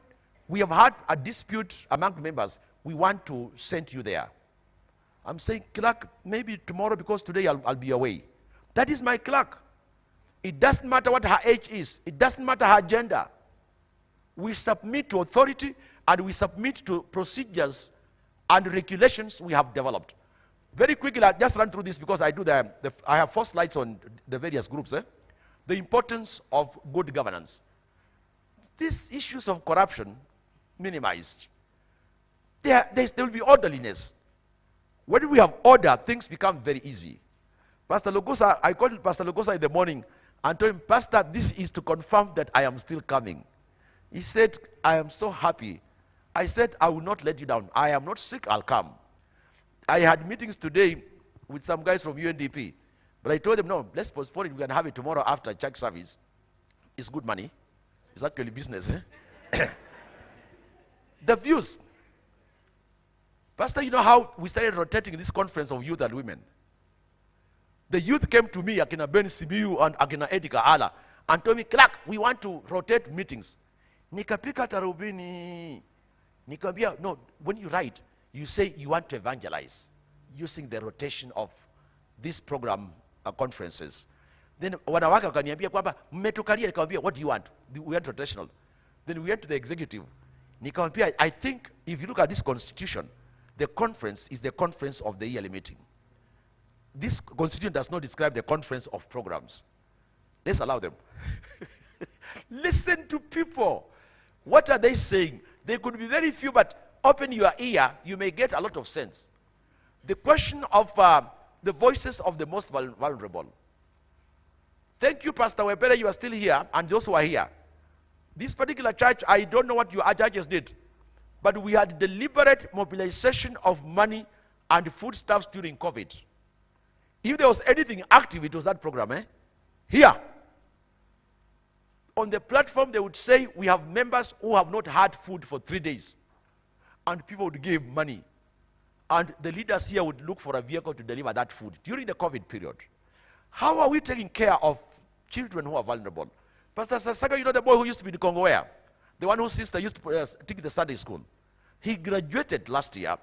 we have had a dispute among members. We want to send you there. I'm saying, clerk, maybe tomorrow, because today I'll be away. That is my clerk. It doesn't matter what her age is. It doesn't matter her gender. We submit to authority, and we submit to procedures and regulations we have developed. Very quickly, I'll just run through this because I have 4 slides on the various groups. The importance of good governance. These issues of corruption minimized. There will be orderliness. When we have order, things become very easy. Pastor Lqcc, I called Pastor Lqcc in the morning and told him, Pastor, this is to confirm that I am still coming. He said, I am so happy. I said, I will not let you down. I am not sick, I'll come. I had meetings today with some guys from UNDP, but I told them, no, let's postpone it. We can have it tomorrow after church service. It's good money. It's actually business. The views. Pastor, you know how we started rotating this conference of youth and women? The youth came to me, Akina Ben Sibiu and Akina Edika Ala, and told me, Clark, we want to rotate meetings. Nikapika tarubini. Nikambia, no, when you write, you say you want to evangelize using the rotation of this program conferences. Then wanawake wakaniambia kwamba mmetukalia, nikamwambia what do you want? We went rotational. Then we went to the executive. Nikamwambia, I think if you look at this constitution, the conference is the conference of the yearly meeting. This constitution does not describe the conference of programs. Let's allow them. Listen to people. What are they saying? They could be very few, but open your ear, you may get a lot of sense. The question of the voices of the most vulnerable. Thank you, Pastor Webere, you are still here, and those who are here. This particular church, I don't know what your churches did, but we had deliberate mobilization of money and foodstuffs during COVID. If there was anything active, it was that program. Here. On the platform, they would say, we have members who have not had food for 3 days. And people would give money. And the leaders here would look for a vehicle to deliver that food during the COVID period. How are we taking care of children who are vulnerable? Pastor Sasaga, you know the boy who used to be in Kongowea? The one whose sister used to take the Sunday school. He graduated last year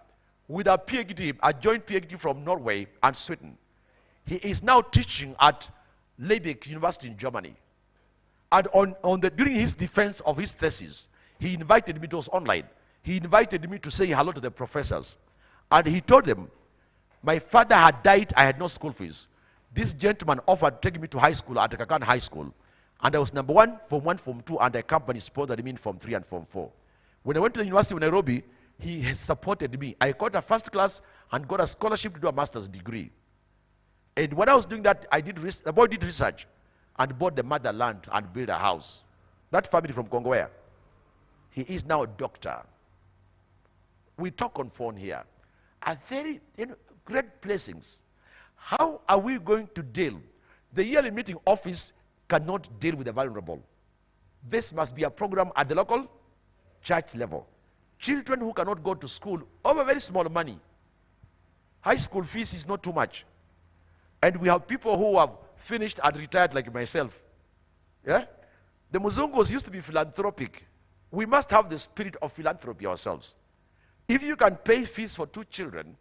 with a PhD, a joint PhD from Norway and Sweden. He is now teaching at Lqcc University in Germany. And during his defense of his thesis, he invited me, it was online, he invited me to say hello to the professors. And he told them, my father had died, I had no school fees. This gentleman offered to take me to high school at Kakan High School. And I was number 1, Form 2, and the company sponsored me in Form 3 and Form 4. When I went to the University of Nairobi, he has supported me. I got a first class and got a scholarship to do a master's degree. And when I was doing that, the boy did research and bought the motherland and built a house. That family from Kongowea. He is now a doctor. We talk on phone here. A very great blessings. How are we going to deal? The yearly meeting office cannot deal with the vulnerable. This must be a program at the local church level. Children who cannot go to school over very small money. High school fees is not too much. And we have people who have finished and retired like myself. Yeah? The Muzungos used to be philanthropic. We must have the spirit of philanthropy ourselves. If you can pay fees for 2 children,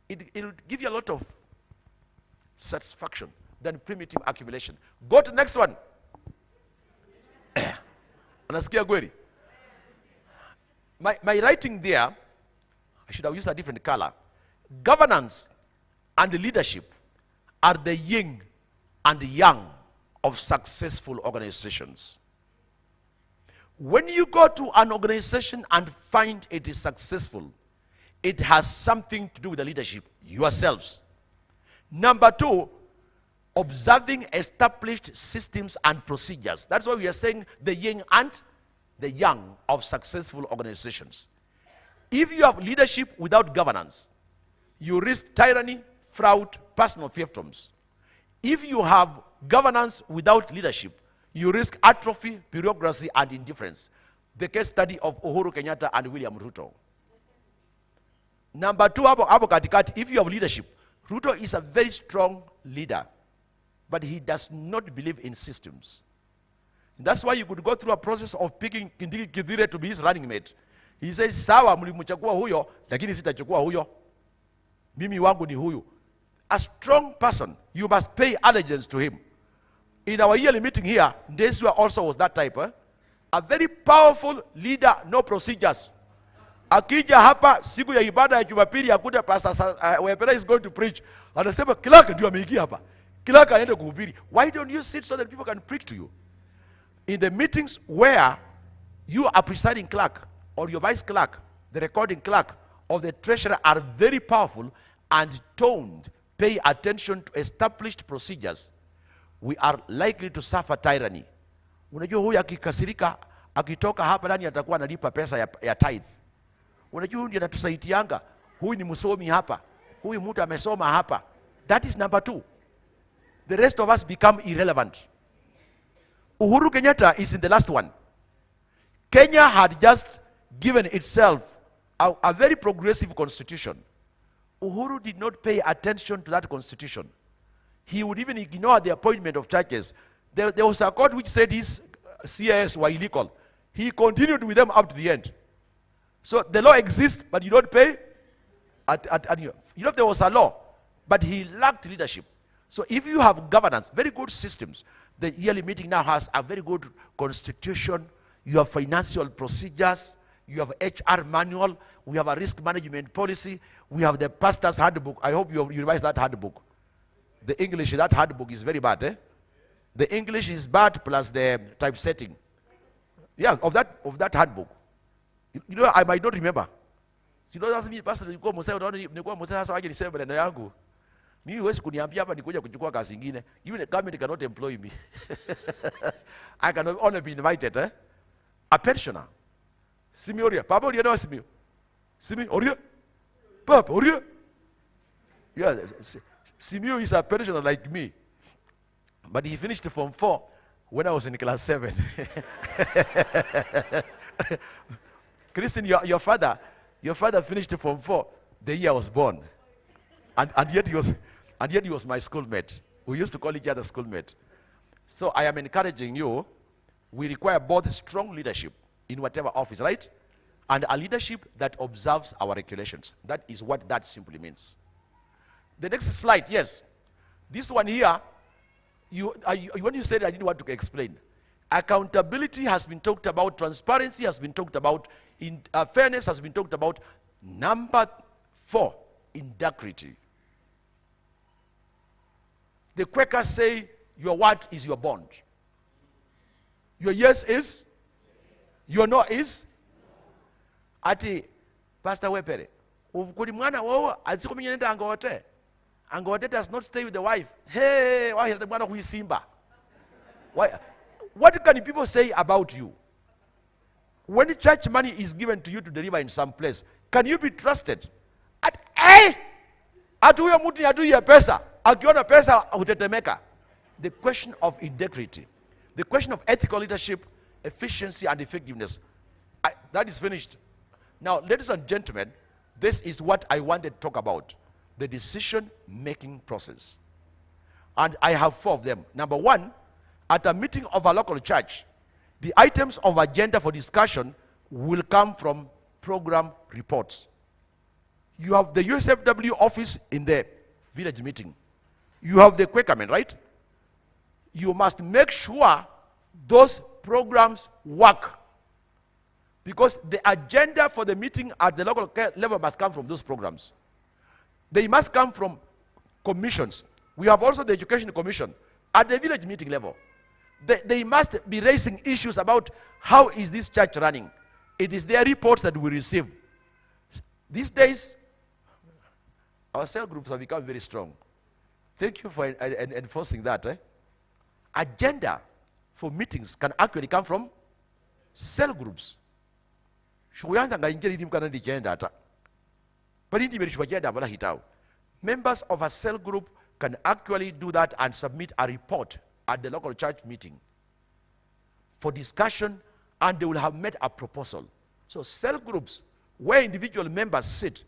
it will give you a lot of satisfaction than primitive accumulation. Go to the next one. Unasikia kweli? My writing there, I should have used a different color. Governance and leadership are the yin and yang of successful organizations. When you go to an organization and find it is successful, it has something to do with the leadership, yourselves. Number 2, observing established systems and procedures. That's why we are saying the yin and the yang of successful organizations. If you have leadership without governance, you risk tyranny, fraud, personal fiefdoms. If you have governance without leadership, you risk atrophy, bureaucracy, and indifference. The case study of Uhuru Kenyatta and William Ruto. Number two, hapo katikati, if you have leadership, Ruto is a very strong leader, but he does not believe in systems. That's why you could go through a process of picking Kindiki Kithure to be his running mate. He says, sawa mlimchagua huyo, lakini sitachukua huyo. Mimi wangu ni huyu. A strong person, you must pay allegiance to him. In our yearly meeting here, Ndeswa also was that type. A very powerful leader, no procedures. Akija hapa siku ya ibada ya Jumapili akuta pastor Wepera is going to preach. Anasema Clark ndio ameingia hapa. Clark anaenda kuhubiri. Why don't you sit so that people can preach to you? In the meetings where you are presiding clerk or your vice clerk, the recording clerk or the treasurer are very powerful and toned, pay attention to established procedures, we are likely to suffer tyranny. Unajua huyu akikasirika, akitoka hapa ndani atakuwa analipa pesa ya tithe. Unajua huyu ndiye anatusaidianga, huyu ni msomi hapa, huyu mtu amesoma hapa. That is number two. The rest of us become irrelevant. Uhuru Kenyatta is in the last one. Kenya had just given itself a very progressive constitution. Uhuru did not pay attention to that constitution. He would even ignore the appointment of churches. There was a court which said his CIS were illegal. He continued with them up to the end. So the law exists, but you don't pay. You know, there was a law, but he lacked leadership. So if you have governance, very good systems, the yearly meeting now has a very good constitution, you have financial procedures, you have HR manual, we have a risk management policy, we have the pastor's handbook. I hope you revise that handbook. The English, that handbook is very bad. Eh? The English is bad plus the typesetting. Yeah, of that handbook. You know, I might not remember. You know, that's me, Pastor, nilikuwa msee sasa waje niseme maneno yangu. Mimi huwezi kuniambia hapa nikuja kuchukua kazi nyingine. Even the government cannot employ me. I can only be invited. A pensioner. Simi Oria. Papa Oria no Simi. Simi Oria. Papa Oria. Yeah, Simi is a pensioner like me. But he finished Form 4 when I was in class 7. Christine, your father finished Form 4 the year I was born. And yet he was my schoolmate. We used to call each other schoolmate. So I am encouraging you, we require both strong leadership in whatever office, right? And a leadership that observes our regulations. That is what that simply means. The next slide, yes. This one here, when you said I didn't want to explain, accountability has been talked about, transparency has been talked about, fairness has been talked about. Number 4, integrity. The Quakers say your word is your bond. Your yes is, your no is. Ati Pastor Wepere, ukuli mwana wao azikumenye nenda angote. Angote does not stay with the wife. Hey, why the mwana hui simba? Why? What can people say about you? When church money is given to you to deliver in some place, can you be trusted? Huyo mtu atuye pesa, akiona pesa hutetemeka. The question of integrity, the question of ethical leadership, efficiency and effectiveness. That is finished. Now, ladies and gentlemen, this is what I wanted to talk about. The decision-making process. And I have 4 of them. Number 1, at a meeting of a local church, the items of agenda for discussion will come from program reports. You have the USFW office in the village meeting. You have the Quakermen, right? You must make sure those programs work. Because the agenda for the meeting at the local level must come from those programs. They must come from commissions. We have also the Education Commission at the village meeting level. They must be raising issues about how is this church running. It is their reports that we receive. These days, our cell groups have become very strong. Thank you for enforcing that. Agenda for meetings can actually come from cell groups. Members of a cell group can actually do that and submit a report at the local church meeting for discussion, and they will have made a proposal. So cell groups, where individual members sit,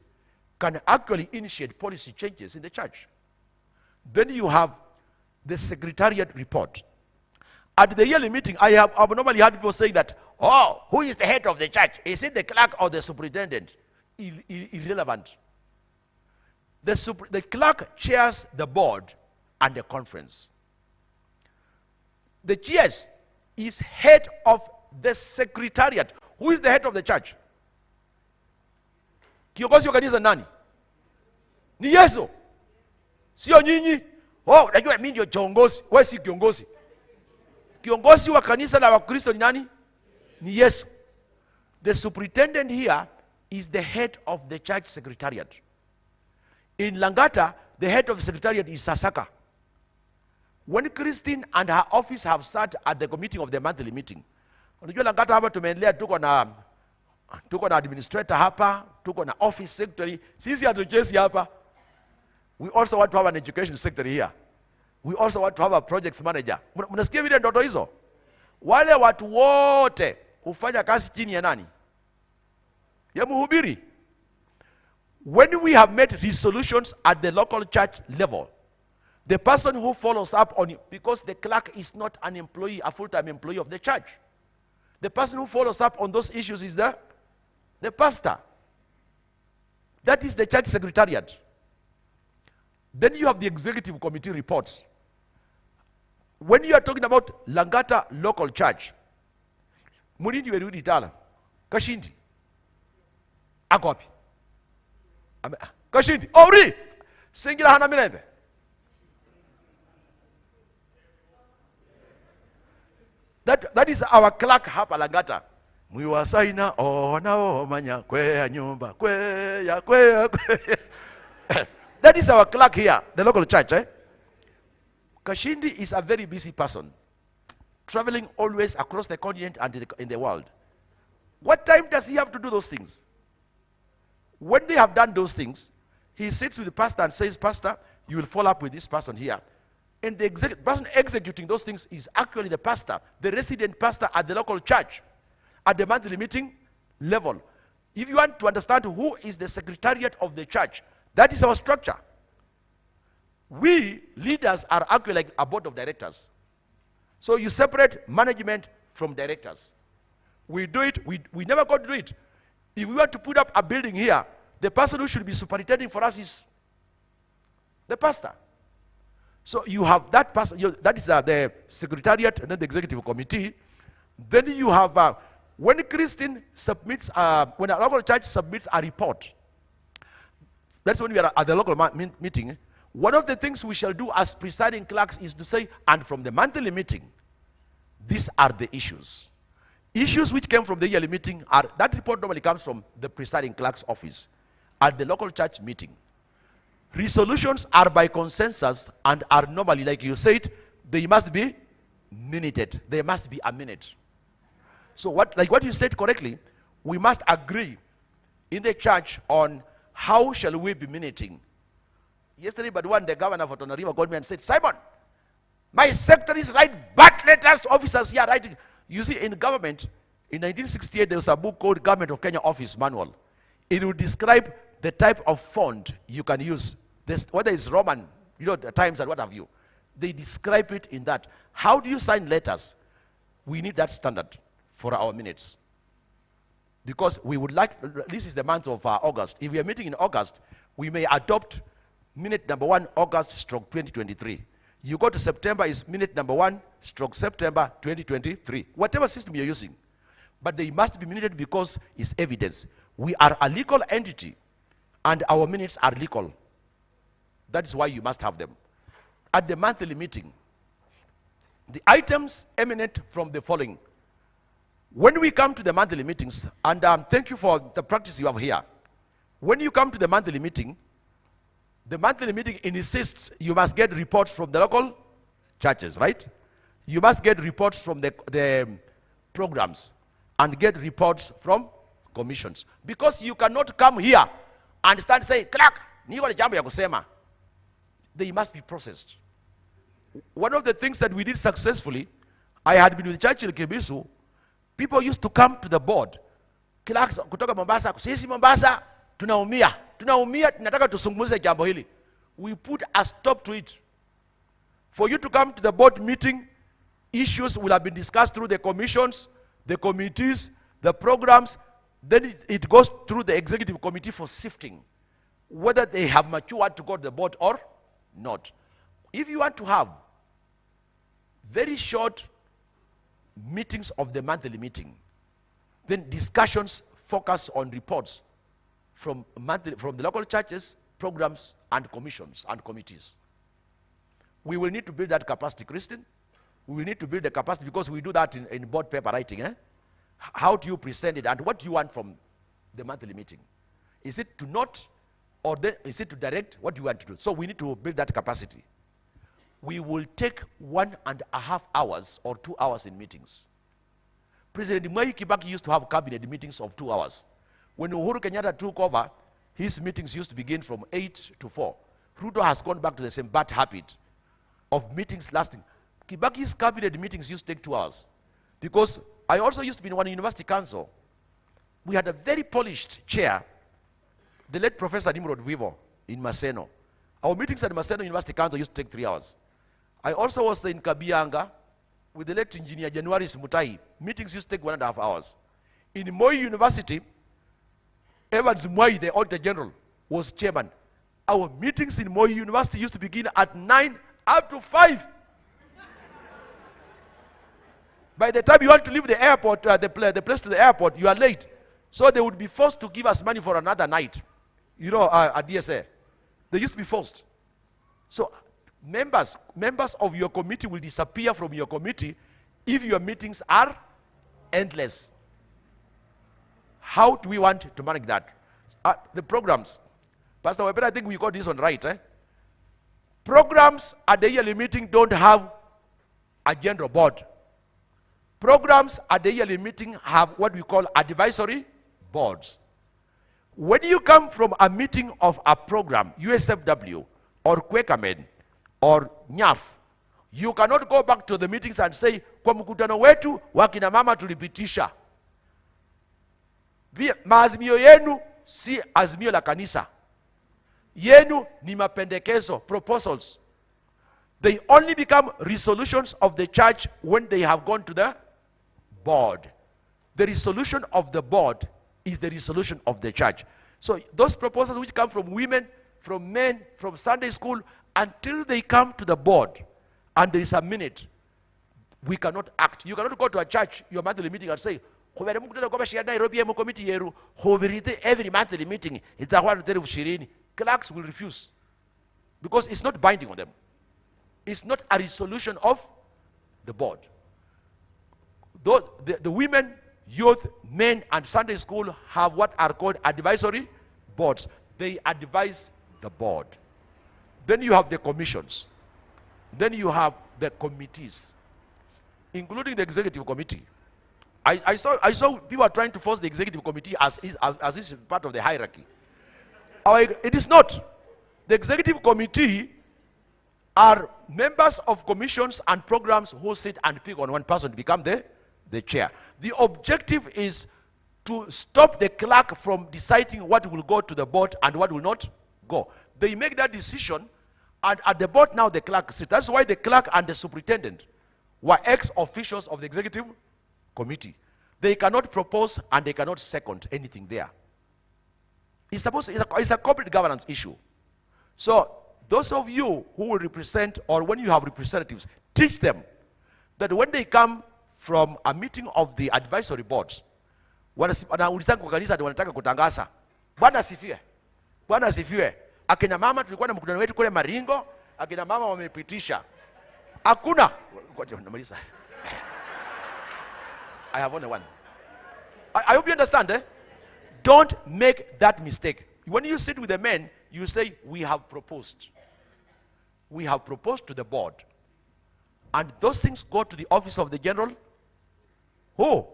can actually initiate policy changes in the church. Then you have the secretariat report. At the yearly meeting, I've normally had people saying that, oh, who is the head of the church? Is it the clerk or the superintendent? Irrelevant. The clerk chairs the board and the conference. The GS is head of the secretariat. Who is the head of the church? Kiongozi wa kanisa nani? Ni Yesu. Sio nyinyi. Oh, najua mimi ndio kiongozi. Wewe si kiongozi. Kiongozi wa kanisa la Wakristo ni nani? Ni Yesu. The superintendent here is the head of the church secretariat. In Langata, the head of the secretariat is Sasaka. When Christine and her office have sat at the meeting of the monthly meeting, unajua Langata hapa tumeendelea, tuko na administrator hapa, tuko na office secretary. Sisi hatuchezi hapa. We also want to have an education secretary here. We also want to have a projects manager. Mnasikia vile ndoto hizo? Wale watu wote hufanya kazi chini ya nani? Ya mhubiri. When we have made resolutions at the local church level, the person who follows up on it, because the clerk is not an employee, a full-time employee of the church, the person who follows up on those issues is the pastor. That is the church secretariat. Then you have the executive committee reports. When you are talking about Langata local church, Munindi werudi tala, Kashindi, ako wapi? Kashindi, Ori, singira hana milembe. That is our clerk hapa Langata. Mwiwasaina ona omanya kweya nyumba kweya. That is our clerk here, the local church. Kashindi is a very busy person, traveling always across the continent and in the world. What time does he have to do those things? When they have done those things, he sits with the pastor and says, Pastor, you will follow up with this person here. And the person executing those things is actually the pastor, the resident pastor at the local church, at the monthly meeting level. If you want to understand who is the secretariat of the church, that is our structure. We leaders are actually like a board of directors. So you separate management from directors. We do it, we never got to do it. If we want to put up a building here, the person who should be superintending for us is the pastor. So you have that person, that is the secretariat and then the executive committee. Then you have, when Christine submits, when a local church submits a report, that's when we are at the local meeting. One of the things we shall do as presiding clerks is to say, and from the monthly meeting, these are the issues. Issues which came from the yearly meeting, that report normally comes from the presiding clerk's office at the local church meeting. Resolutions are by consensus and are normally, like you said, they must be minuted. They must be a minute. So what you said correctly, we must agree in the church on how shall we be minuting. Yesterday, but one, the governor of Tana River called me and said, Simon, my secretaries write bad letters to officers here writing. You see, in government, in 1968, there was a book called Government of Kenya Office Manual. It will describe the type of font you can use, whether it's Roman, the times and what have you. They describe it in that. How do you sign letters? We need that standard for our minutes. Because we would like, this is the month of August. If we are meeting in August, we may adopt minute number 1, August / 2023. You go to September, is minute number 1 / September 2023. Whatever system you're using. But they must be minuted because it's evidence. We are a legal entity and our minutes are legal. That is why you must have them. At the monthly meeting, the items emanate from the following. When we come to the monthly meetings, and thank you for the practice you have here. When you come to the monthly meeting insists you must get reports from the local churches, right? You must get reports from the programs and get reports from commissions. Because you cannot come here and start saying, Clark, niko na jambo ya kusema. They must be processed. One of the things that we did successfully, I had been with church in Lqcc. People used to come to the board. Clerks kutoka Mombasa, sisi Mombasa, tunaumia, tunaumia, tunataka tusungumuze jambo hili. We put a stop to it. For you to come to the board meeting, issues will have been discussed through the commissions, the committees, the programs. Then it goes through the executive committee for sifting, whether they have matured to go to the board or not. If you want to have very short meetings of the monthly meeting, then discussions focus on reports from the local churches, programs, and commissions and committees. We will need to build that capacity, Christine. We will need to build the capacity, because we do that in board paper writing. How do you present it, and what do you want from the monthly meeting? Is it to note, or is it to direct? What do you want to do? So we need to build that capacity. We will take 1.5 hours or 2 hours in meetings. President Mwai Kibaki used to have cabinet meetings of 2 hours. When Uhuru Kenyatta took over, his meetings used to begin from 8 to 4. Ruto has gone back to the same bad habit of meetings lasting. Kibaki's cabinet meetings used to take 2 hours. Because I also used to be in one university council. We had a very polished chair, the late Professor Nimrod Vivo in Maseno. Our meetings at Maseno University Council used to take 3 hours. I also was in Kabianga with the late engineer January Mutai. Meetings used to take 1.5 hours. In Moi University, Evans Mwai, the Auditor General, was chairman. Our meetings in Moi University used to begin at 9 up to 5. By the time you want to leave the airport, the place to the airport, you are late. So they would be forced to give us money for another night. You know, at DSA. They used to be forced. So members of your committee will disappear from your committee if your meetings are endless. How do we want to manage that? The programs. Pastor Webber, I think we got this one right. Programs at the yearly meeting don't have a general board. Programs at the yearly meeting have what we call advisory boards. When you come from a meeting of a program, USFW or Quakermen or NYAF, you cannot go back to the meetings and say, kwa mkutano wetu wakina mama tulipitisha. Maazimio yenu si azimio la kanisa. Yenu ni mapendekezo, proposals. They only become resolutions of the church when they have gone to the board. The resolution of the board is the resolution of the church. So those proposals which come from women, from men, from Sunday school, until they come to the board, and there is a minute, we cannot act. You cannot go to a church, your monthly meeting, and say, every monthly meeting, it's a 130. Clerks will refuse, because it's not binding on them. It's not a resolution of the board. The women, youth, men, and Sunday school have what are called advisory boards. They advise the board. Then you have the commissions. Then you have the committees, including the executive committee. I saw people are trying to force the executive committee as is part of the hierarchy. It is not. The executive committee are members of commissions and programs who sit and pick on one person to become the chair. The objective is to stop the clerk from deciding what will go to the board and what will not go. They make that decision, and at the board now the clerk sits. That's why the clerk and the superintendent were ex-officials of the executive committee. They cannot propose and they cannot second anything there. It's a corporate governance issue. So those of you who will represent, or when you have representatives, teach them that when they come from a meeting of the advisory boards, wanauliza kwa kanisa wanataka kutangaza, Bwana asifiwe. Bwana asifiwe. Akina mama tulikuwa na mkutano wetu kule Maringo, akina mama wamepitisha. Hakuna. Ngoja namaliza. I have only one. I hope you understand. Don't make that mistake. When you sit with the men, you say, we have proposed. We have proposed to the board. And those things go to the office of the general. Who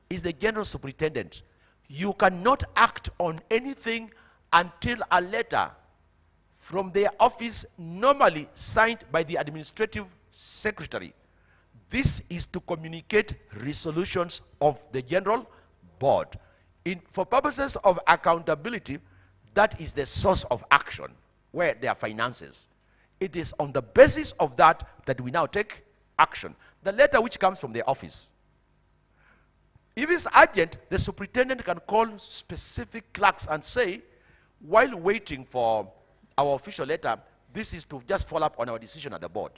is the general superintendent? You cannot act on anything until a letter from their office, normally signed by the administrative secretary. This is to communicate resolutions of the general board. For purposes of accountability, that is the source of action, where there are finances. It is on the basis of that that we now take action. The letter which comes from the office. If it's urgent, the superintendent can call specific clerks and say, while waiting for our official letter, this is to just follow up on our decision at the board.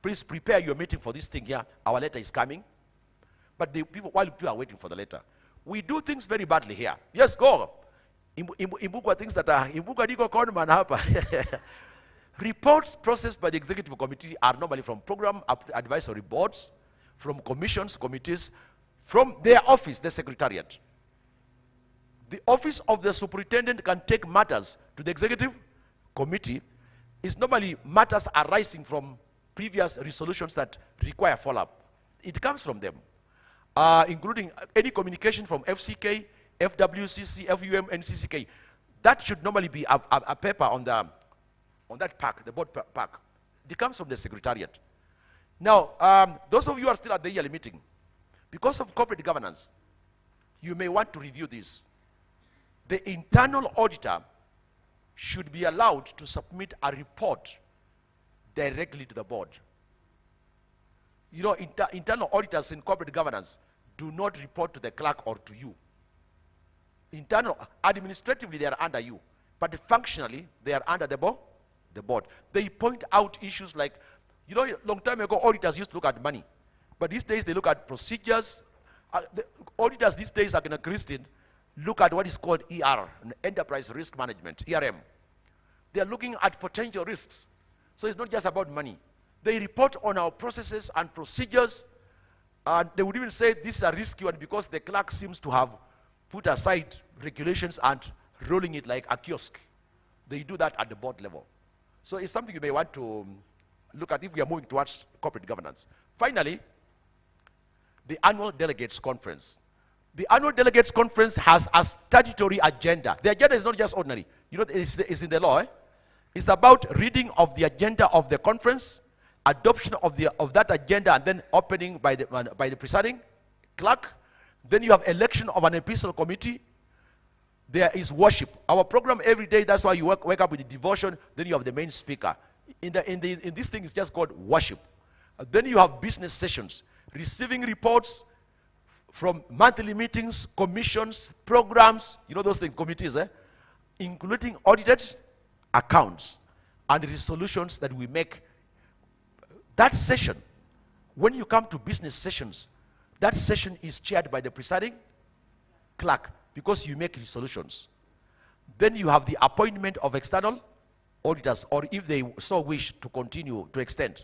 Please prepare your meeting for this thing here. Our letter is coming. But the people, while people are waiting for the letter, we do things very badly here. Yes, go. Imbukwa things that are Imbukwa diko konman hapa. Reports processed by the executive committee are normally from program advisory boards, from commissions, committees, from their office, the secretariat. The office of the superintendent can take matters to the executive committee. It's normally matters arising from previous resolutions that require follow-up. It comes from them, including any communication from FCK, FWCC, FUM, and CCK. That should normally be a paper on that pack, the board pack. It comes from the secretariat. Now, those of you who are still at the yearly meeting, because of corporate governance, you may want to review this. The internal auditor should be allowed to submit a report directly to the board. You know, internal auditors in corporate governance do not report to the clerk or to you. Administratively, they are under you, but functionally, they are under the board. They point out issues like, you know, long time ago, auditors used to look at money, but these days they look at procedures. The auditors these days are going to Christian look at what is called ER, Enterprise Risk Management, ERM. They are looking at potential risks. So it's not just about money. They report on our processes and procedures, and they would even say this is a risky one because the clerk seems to have put aside regulations and rolling it like a kiosk. They do that at the board level. So it's something you may want to look at if we are moving towards corporate governance. Finally, the annual delegates conference. The annual delegates conference has a statutory agenda. The agenda is not just ordinary. You know, it's in the law. It's about reading of the agenda of the conference, adoption of that agenda, and then opening by the presiding clerk. Then you have election of an episcopal committee. There is worship. Our program every day, that's why you wake up with the devotion, then you have the main speaker. In this thing, it's just called worship. Then you have business sessions, receiving reports from monthly meetings, commissions, programs, you know those things, committees, including audited accounts and resolutions that we make. That session, when you come to business sessions, that session is chaired by the presiding clerk because you make resolutions. Then you have the appointment of external auditors, or if they so wish to continue to extend.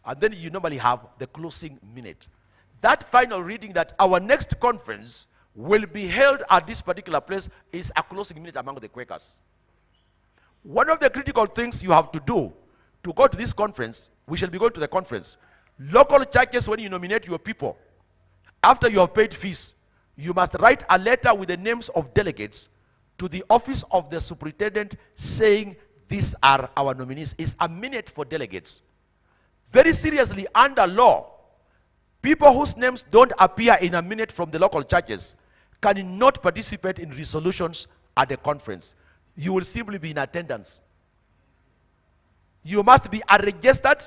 And then you normally have the closing minute. That final reading that our next conference will be held at this particular place is a closing minute among the Quakers. One of the critical things you have to do to go to this conference, we shall be going to the conference. Local churches, when you nominate your people, after you have paid fees, you must write a letter with the names of delegates to the office of the superintendent saying these are our nominees. It's a minute for delegates. Very seriously, under law, people whose names don't appear in a minute from the local churches cannot participate in resolutions at the conference. You will simply be in attendance. You must be a registered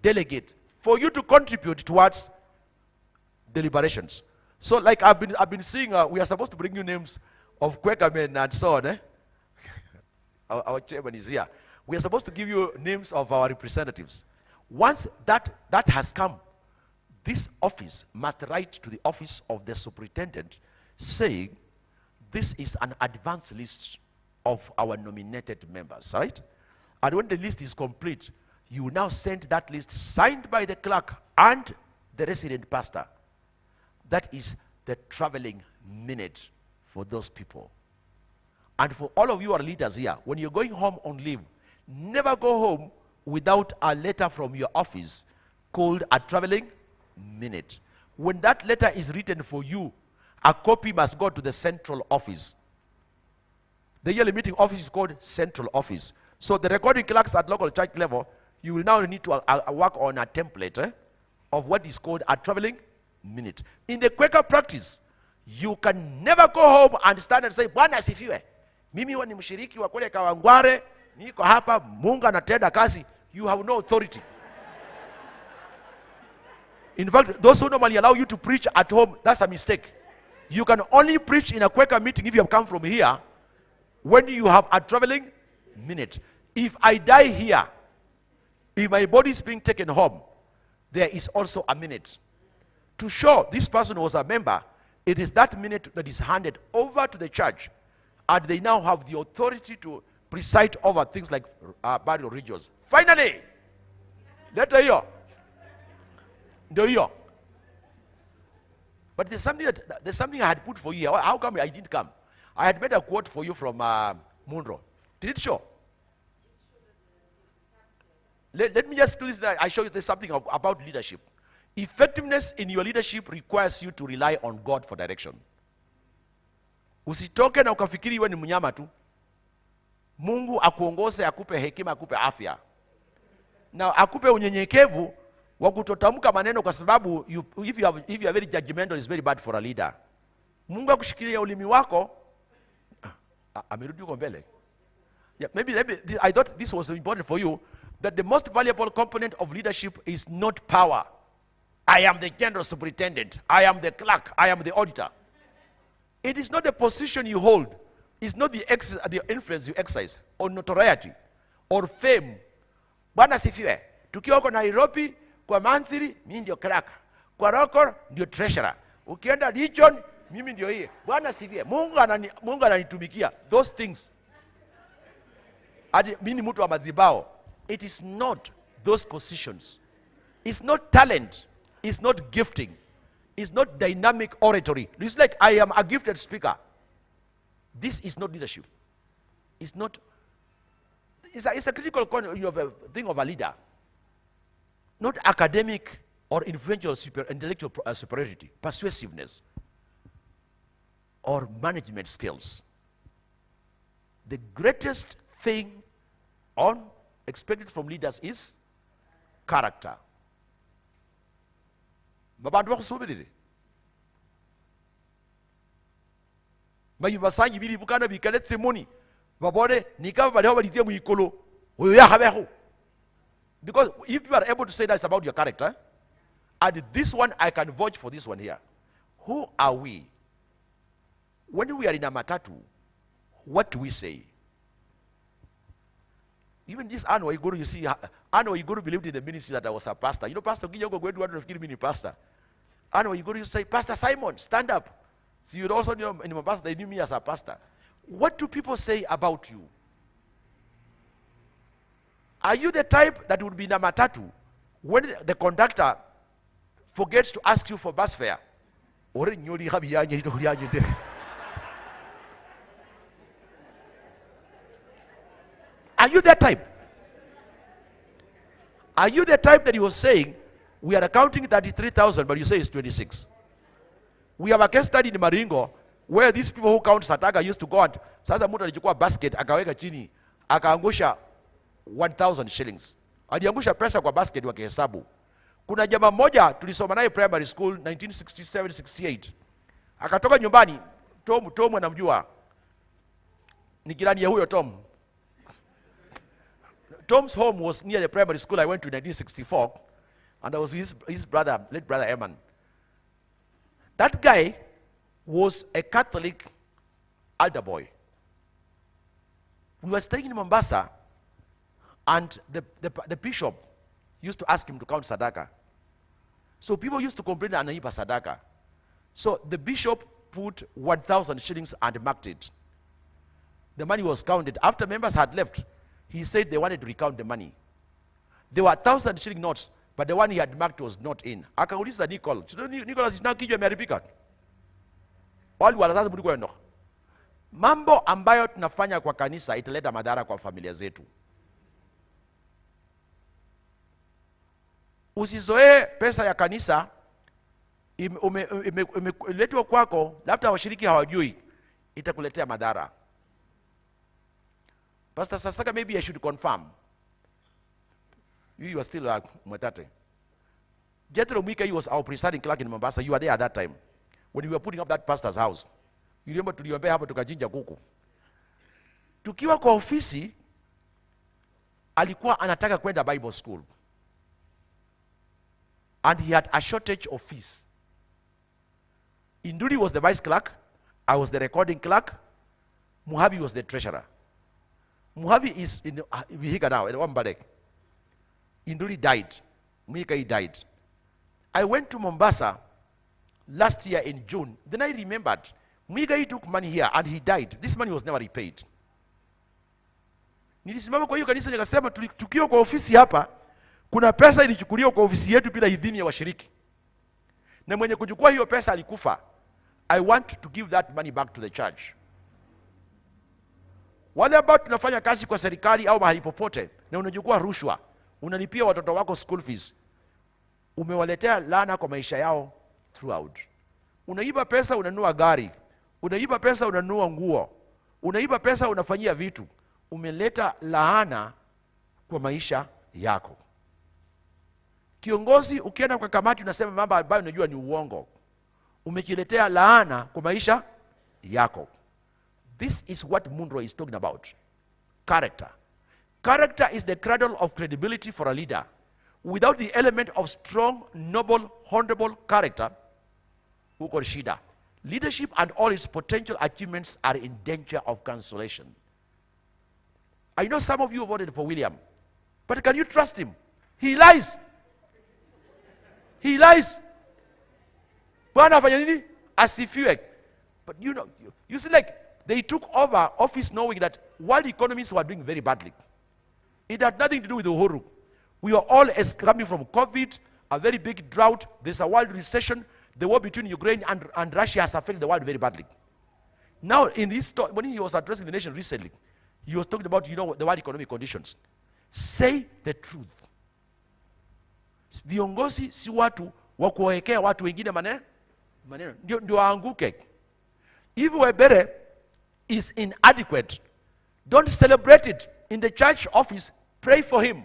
delegate for you to contribute towards deliberations. So like I've been seeing, we are supposed to bring you names of Quaker men and so on. Our chairman is here. We are supposed to give you names of our representatives. Once that has come, this office must write to the office of the superintendent saying, this is an advance list of our nominated members, right? And when the list is complete, you will now send that list signed by the clerk and the resident pastor. That is the traveling minute for those people. And for all of you who are leaders here, when you're going home on leave, never go home without a letter from your office called a traveling minute. When that letter is written for you, a copy must go to the central office. The yearly meeting office is called central office. So the recording clerks at local church level, you will now need to work on a template of what is called a traveling minute. In the Quaker practice, you can never go home and stand and say, Bwana asifiwe. mimi huwa ni mshiriki wa kule Kawangware, niko hapa, Mungu anatenda kazi. You have no authority. In fact, those who normally allow you to preach at home, that's a mistake. You can only preach in a Quaker meeting if you have come from here, when you have a traveling minute. If I die here, if my body is being taken home, there is also a minute. To show this person was a member, it is that minute that is handed over to the church, and they now have the authority to preside over things like burial rituals. Finally, letter here. But there's something I had put for you. How come I didn't come? I had made a quote for you from Munro. Did it show? Let me just do this. I show you there's something about leadership. Effectiveness in your leadership requires you to rely on God for direction. Usitoke na ukafikiri wewe ni mnyama tu. Mungu akuongoze, akupe hekima, akupe afya. Na akupe unyenyekevu wa kutotamka maneno, kwa sababu if you are very judgmental, is very bad for a leader. Mungu akushikilia ulimi wako. Amerudi uko mbele. Yeah, maybe I thought this was important for you, that the most valuable component of leadership is not power. I am the general superintendent, I am the clerk, I am the auditor. It is not the position you hold. It's not the influence you exercise, or notoriety, or fame. Bwana sifiwe. Tukiwa huko Nairobi, kwa Mansiri, mimi ndio clerk. Kwa Rokor, ndio treasurer. Ukienda region, mimi ndio hii. Bwana sifiwe. Mungu ananitumikia. Those things. Mimi ni mtu wa mazibao. It is not those positions. It's not talent. It's not gifting. It's not dynamic oratory. It's like I am a gifted speaker. This is not leadership. It's not. It's a critical thing of a leader. Not academic or influential intellectual superiority, persuasiveness, or management skills. The greatest thing expected from leaders is character. Babandu bakusubirire. Bayibasanyi bili bukana bikaletse moni. Babone nikaba baliho balizie mu ikolo. Oyo yahabeho. Because if you are able to say that, it's about your character. And this one, I can vouch for this one here. Who are we? When we are in a matatu, what do we say? Even this annual you go to, you see, annual you go to believe in the ministry that I was a pastor. You know, Pastor Giyogo going to 150 pastor. Annual you go to, you say, Pastor Simon, stand up. So you also know in my pastor, they knew me as a pastor. What do people say about you? Are you the type that would be in a matatu when the conductor forgets to ask you for bus fare? Are you that type? Are you the type that you were saying, we are accounting 33,000, but you say it's 26? We have a case study in Maringo where these people who count Sataka used to go and sasa mtu alichukua basket akaweka chini akaangusha 1,000 shillings. Aliangusha pesa kwa basket wakihesabu. Kuna jamaa mmoja tulisoma naye primary school 1967-68. Akatoka nyumbani, Tom anamjua. Ni jirani ya huyo Tom. Tom's home was near the primary school I went to in 1964, and I was with his brother, late brother Eman. That guy was a Catholic altar boy. We were staying in Mombasa, and the bishop used to ask him to count Sadaka. So people used to complain that anaiba Sadaka. So the bishop put 1,000 shillings and marked it. The money was counted. After members had left, he said they wanted to recount the money. There were 1,000 shilling notes, but the one he had marked was not in. Akauliza Nicholas is now kichwa imeharibika. Wali walazazi mliko eno. Mambo ambayo tunafanya kwa kanisa italeta madhara kwa familia zetu. Usizoe pesa ya kanisa imeletwa kwako, labda washiriki hawajui, itakuletea madhara. Pastor Sasaka, maybe I should confirm. You are still Mwatate. Jethro Mwika, he was our presiding clerk in Mombasa. You were there at that time. When we were putting up that pastor's house. You remember tuliombea hapo tukajinja kuku. Tukiwa kwa ofisi, alikuwa anataka kwenda Bible school. And he had a shortage of fees. Induri was the vice clerk. I was the recording clerk. Muhabi was the treasurer. Muhabi is in Vihiga now, in Wambalek. Induri died. Mikai died. I went to Mombasa last year in June. Then I remembered, Migai took money here and he died. This money was never repaid. Nilisimama kwa hiyo kanisa nikasema tukiwa kwa ofisi hapa, kuna pesa ilichukuliwa kwa ofisi yetu bila idhini ya washiriki. Na mwenye kuchukua hiyo pesa alikufa. I want to give that money back to the church. Wale ambao tunafanya kazi kwa serikali au mahali popote na unachukua rushwa, unalipia watoto wako school fees, umewaletea laana kwa maisha yao throughout. Unaiba pesa unanunua gari, unaiba pesa unanunua nguo, unaiba pesa unafanyia vitu, umeleta laana kwa maisha yako. Kiongozi ukienda kwa kamati unasema mambo ambayo unajua ni uongo, umekiletea laana kwa maisha yako. This is what Munro is talking about. Character. Character is the cradle of credibility for a leader. Without the element of strong, noble, honorable character, huko shida. Leadership and all its potential achievements are in danger of cancellation. I know some of you voted for William, but can you trust him? He lies. He lies. Bwana afanya nini? Asifiwe. But you know, you see, like, they took over office knowing that world economies were doing very badly. It had nothing to do with Uhuru. We were all coming from COVID, a very big drought. There's a world recession. The war between Ukraine and Russia has affected the world very badly. Now, in this talk, when he was addressing the nation recently, he was talking about, you know, the world economic conditions. Say the truth. Viongozi si watu wa kuwekea watu wengine maneno. Ndio waanguke. If Webere is inadequate, don't celebrate it. In the church office, pray for him.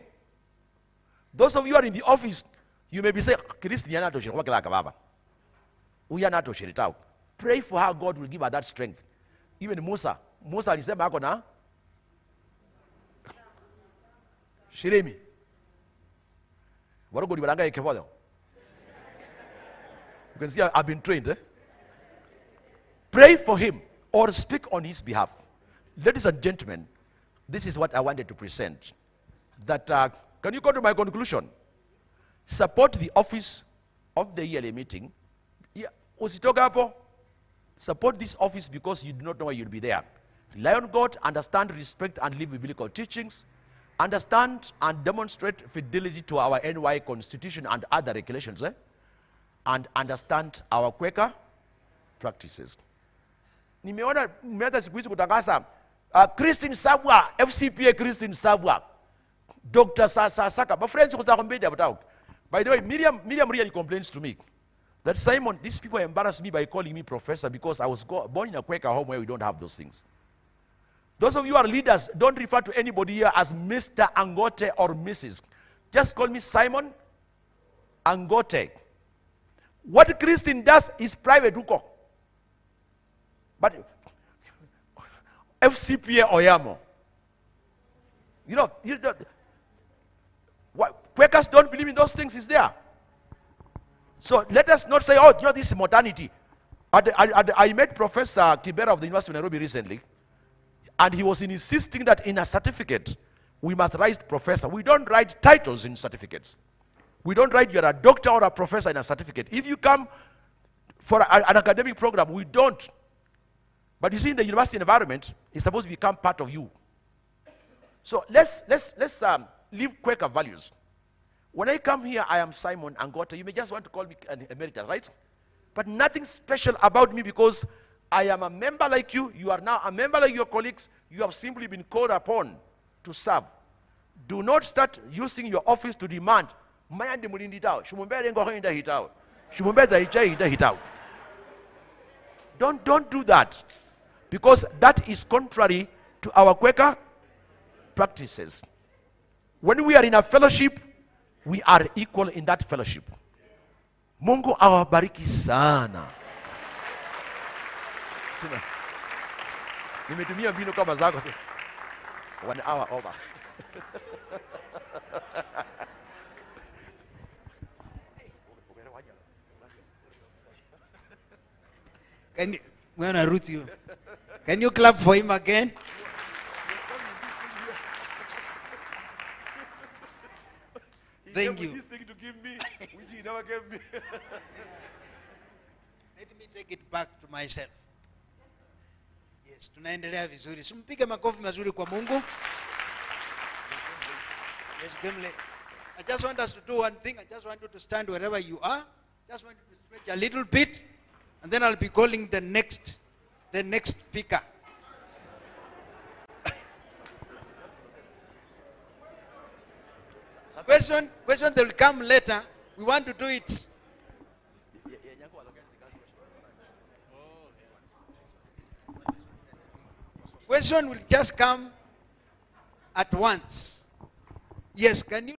Those of you who are in the office, you may be saying, pray for her, God will give her that strength. Even Musa alisema ako na Shiremi. You can see I've been trained. Eh? Pray for him or speak on his behalf. Ladies and gentlemen, this is what I wanted to present. That can you go to my conclusion? Support the office of the yearly meeting. Usitoka hapo. Support this office because you do not know where you'll be there. Rely on God, understand, respect, and live biblical teachings. Understand and demonstrate fidelity to our NY Constitution and other regulations. And understand our Quaker practices. Nimeona mmeanza siku hizi kutangaza Christine Savwa, FCPA Christine Savwa, Dr. Saka. My friends, by the way, Miriam really complains to me that Simon, these people embarrass me by calling me professor because I was born in a Quaker home where we don't have those things. Those of you who are leaders, don't refer to anybody here as Mr. Angote or Mrs. Just call me Simon Angote. What Christine does is private. But FCPA Oyamo. You know, Quakers don't believe in those things, is there. So let us not say, oh, you know, this is modernity. I met Professor Kibera of the University of Nairobi recently, and he was insisting that in a certificate, we must write professor. We don't write titles in certificates. We don't write you're a doctor or a professor in a certificate. If you come for an academic program, we don't. But you see, in the university environment, it's supposed to become part of you. So let's live Quaker values. When I come here, I am Simon Angote. You may just want to call me an emeritus, right? But nothing special about me because I am a member like you. You are now a member like your colleagues. You have simply been called upon to serve. Do not start using your office to demand. Don't do that. Because that is contrary to our Quaker practices. When we are in a fellowship, we are equal in that fellowship. Mungu awabariki sana. Nimetumia mbinu kama zako. 1 hour over. Can you clap for him again? Thank you. This thing to give me, which he never gave me. Let me take it back to myself. Yes, tunaendelea vizuri. Simpige makofi mazuri kwa Mungu. Yes, I just want us to do one thing. I just want you to stand wherever you are. Just want you to stretch a little bit, and then I'll be calling the next speaker. Question that will come later. We want to do it. Question will just come at once. Yes, can you?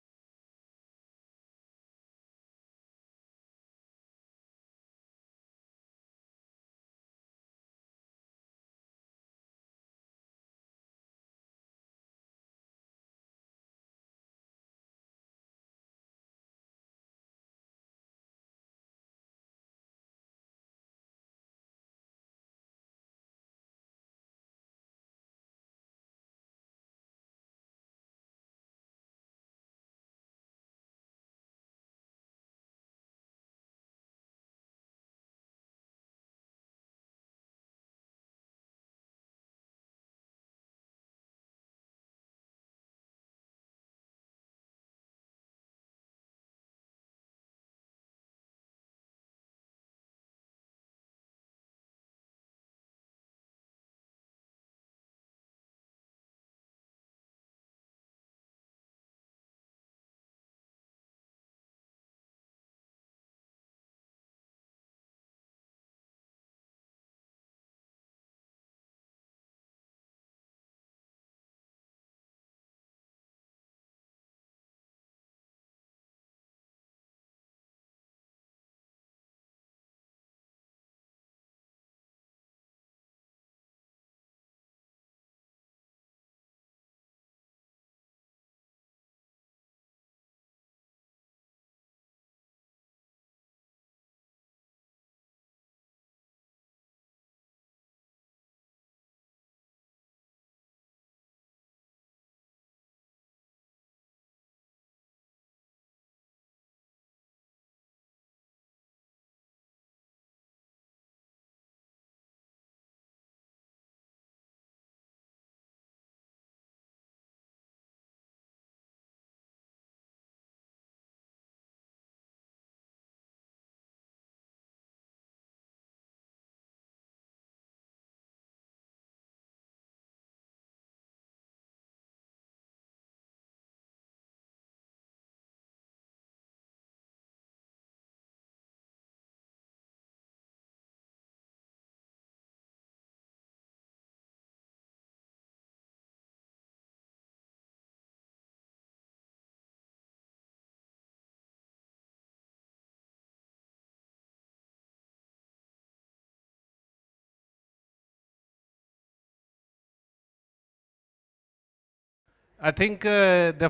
I think the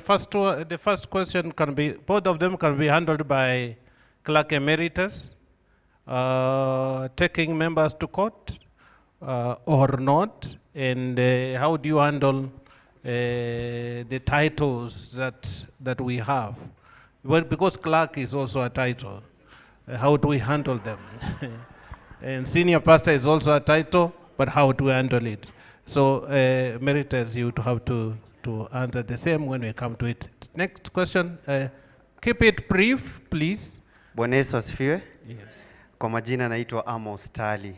first question can be, both of them can be handled by Clerk Emeritus, taking members to court or not, and how do you handle the titles that we have? Well, because clerk is also a title, how do we handle them? And senior pastor is also a title, but how do we handle it? So Emeritus, you would have to answer the same when we come to it. Next question, keep it brief, please. Bwana Yesu asifiwe. Yes. Kwa majina naitwa Amos Tali.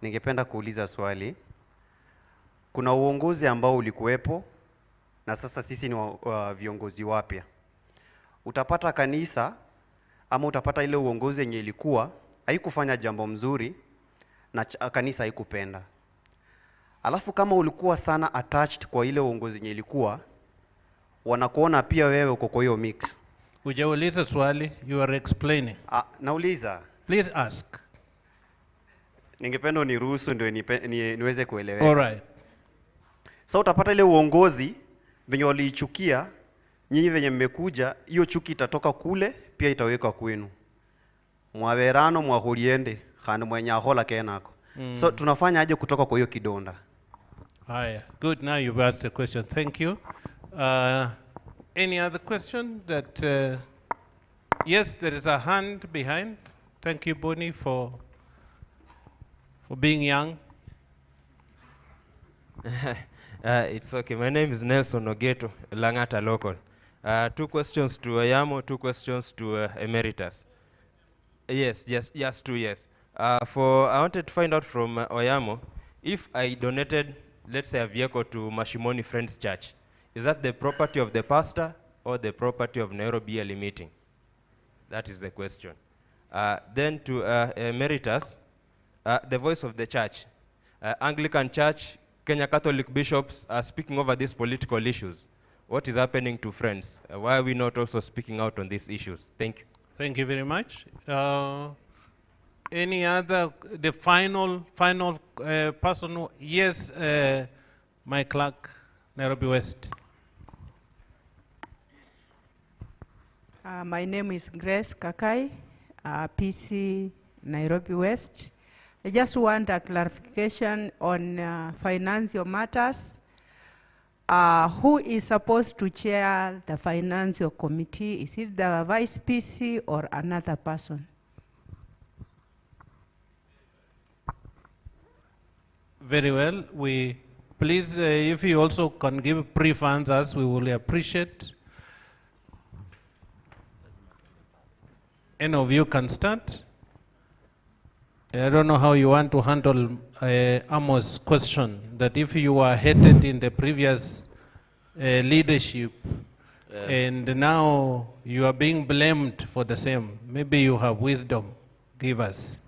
Ningependa kuuliza swali. Kuna uongozi ambao ulikuwepo na sasa sisi ni viongozi wapya. Utapata kanisa ama utapata ile uongozi yenye ilikuwa haikufanya jambo mzuri na kanisa haikupenda. Alafu kama ulikuwa sana attached kwa ile uongozi yenye ilikuwa, wanakuona pia wewe uko kwa hiyo mix. Hujauliza swali, you are explaining. Nauliza. Please ask. Ningependa uniruhusu ndio niweze kueleweka. All right. Sasa utapata ile uongozi venye waliichukia, nyinyi venye mmekuja, hiyo chuki itatoka kule pia itawekwa kwenu. Mwaverano mwahuriende khandi mwenye ahola kenako. So tunafanya aje kutoka kwa hiyo kidonda? Haya, good. Now you've asked a question. Thank you. Any other question that? Yes, there is a hand behind. Thank you, Bonnie, for being young. It's okay. My name is Nelson Ogeto, Langata local. 2 questions to Oyamo, 2 questions to Emeritus. Yes, just 2 years. I wanted to find out from Oyamo, if I donated, let's say, a vehicle to Mashimoni Friends Church, is that the property of the pastor or the property of Nairobi Yearly Meeting? That is the question. Then to Emeritus, the voice of the church. Anglican Church, Kenya Catholic bishops are speaking over these political issues. What is happening to Friends? Why are we not also speaking out on these issues? Thank you. Thank you very much. Any other, the final person? Yes, my clerk, Nairobi West. My name is Grace Kakai, PC Nairobi West. I just want a clarification on financial matters. Who is supposed to chair the financial committee? Is it the vice PC or another person? Very well. Please, if you also can give brief answers, we will appreciate. Any of you can start. I don't know how you want to handle Amos' question, that if you were headed in the previous leadership and now you are being blamed for the same, maybe you have wisdom. Give us.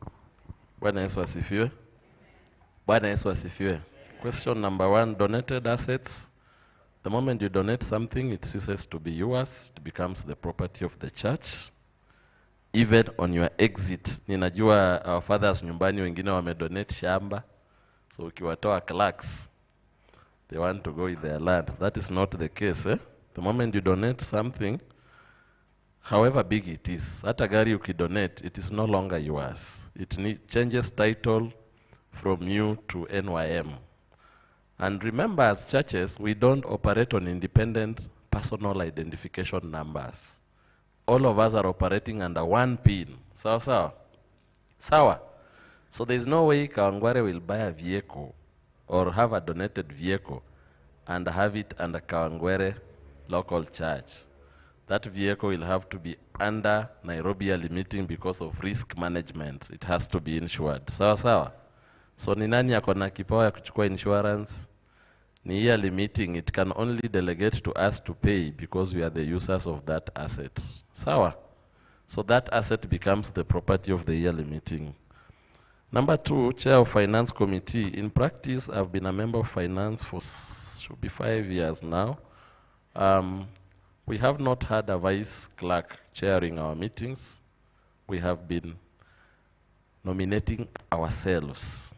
Bwana Yesu asifiwe. Bwana Yesu asifiwe. Question number 1, donated assets. The moment you donate something, it ceases to be yours. It becomes the property of the church. Even on your exit, ninajua our fathers nyumbani wengine wamedonate shamba. So ukiwatoa clerks, they want to go with their land. That is not the case. The moment you donate something, however big it is, hata gari ukidonate, it is no longer yours. It changes title from you to NYM. And remember, as churches, we don't operate on independent personal identification numbers. All of us are operating under one PIN. Sawa. So there's no way Kawangware will buy a vehicle or have a donated vehicle and have it under Kawangware local church. That vehicle will have to be under Nairobi Yearly Meeting because of risk management. It has to be insured. Sawa. So ni nani akona kipawa ya kuchukua insurance? Ni Yearly Meeting. It can only delegate to us to pay because we are the users of that asset. Sawa. So that asset becomes the property of the Yearly Meeting. Number 2, Chair of Finance Committee. In practice, I've been a member of finance for should be 5 years now. We have not had a vice clerk chairing our meetings. We have been nominating ourselves.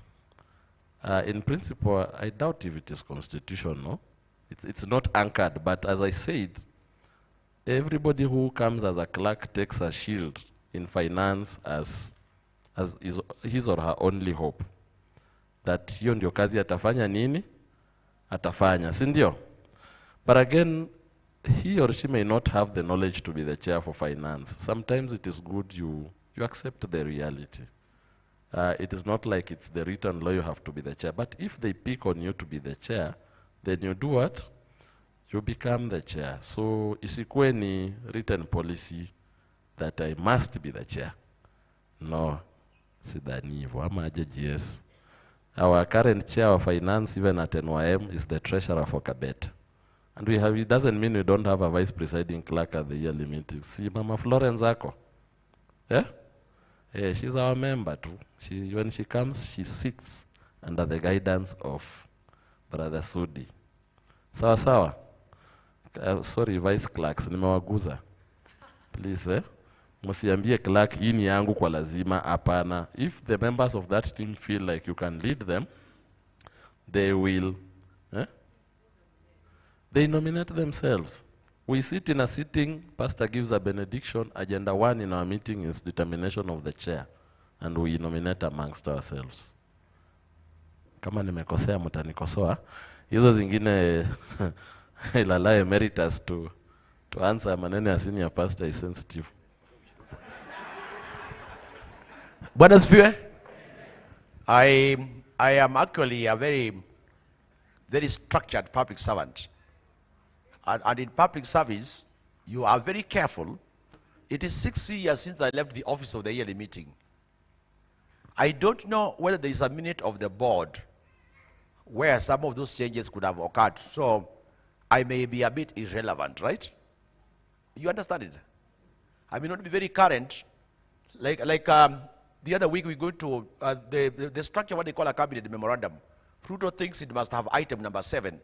In principle, I doubt if it is constitutional. It's not anchored, but as I said, everybody who comes as a clerk takes a shield in finance as his or her only hope. That hiyo ndio kazi atafanya nini? Atafanya, si ndio? But again, he or she may not have the knowledge to be the chair for finance. Sometimes it is good you accept the reality. It is not like it's the written law you have to be the chair. But if they pick on you to be the chair, then you do what? You become the chair. So isikuwe ni written policy that I must be the chair. No, sidhani hivyo. Ama aje GS. Our current chair of finance, even at NYM, is the treasurer for Kabet. And it doesn't mean we don't have a vice presiding clerk at the yearly meeting. See, Mama Florence Ako. Yeah? Yeah, she's our member too. When she comes, she sits under the guidance of Brother Sudi. Sawa. Sorry, vice clerks, nimewaguza. Please, msiambie clerk hii ni yangu kwa lazima, hapana. If the members of that team feel like you can lead them, they will They nominate themselves. We sit in a sitting, pastor gives a benediction. Agenda 1 in our meeting is determination of the chair. And we nominate amongst ourselves. Kama nimekosea mtanikosoa. Hizo zingine ilala emeritus to answer maneno ya senior pastor is sensitive. Bwana asifiwe. I am actually a very structured public servant. And in public service, you are very careful. It is 6 years since I left the office of the yearly meeting. I don't know whether there is a minute of the board where some of those changes could have occurred. So I may be a bit irrelevant, right? You understand it? I may not be very current. Like the other week we go to the structure, what they call a cabinet memorandum. Pluto thinks it must have item number 7,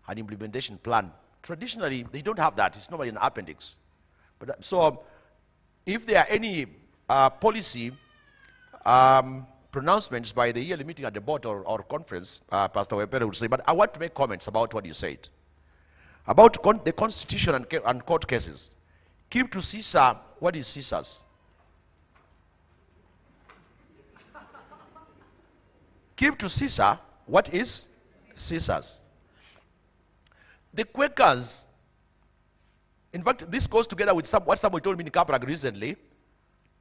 an implementation plan. Traditionally, they don't have that. It's normally an appendix. But so if there are any policy pronouncements by the yearly meeting at the board or conference, Pastor Webere would say, but I want to make comments about what you said. About the constitution and court cases. Keep to Caesar, what is Caesar's? Keep to Caesar, what is Caesar's? The Quakers, in fact, this goes together with what somebody told me in Kaprag recently.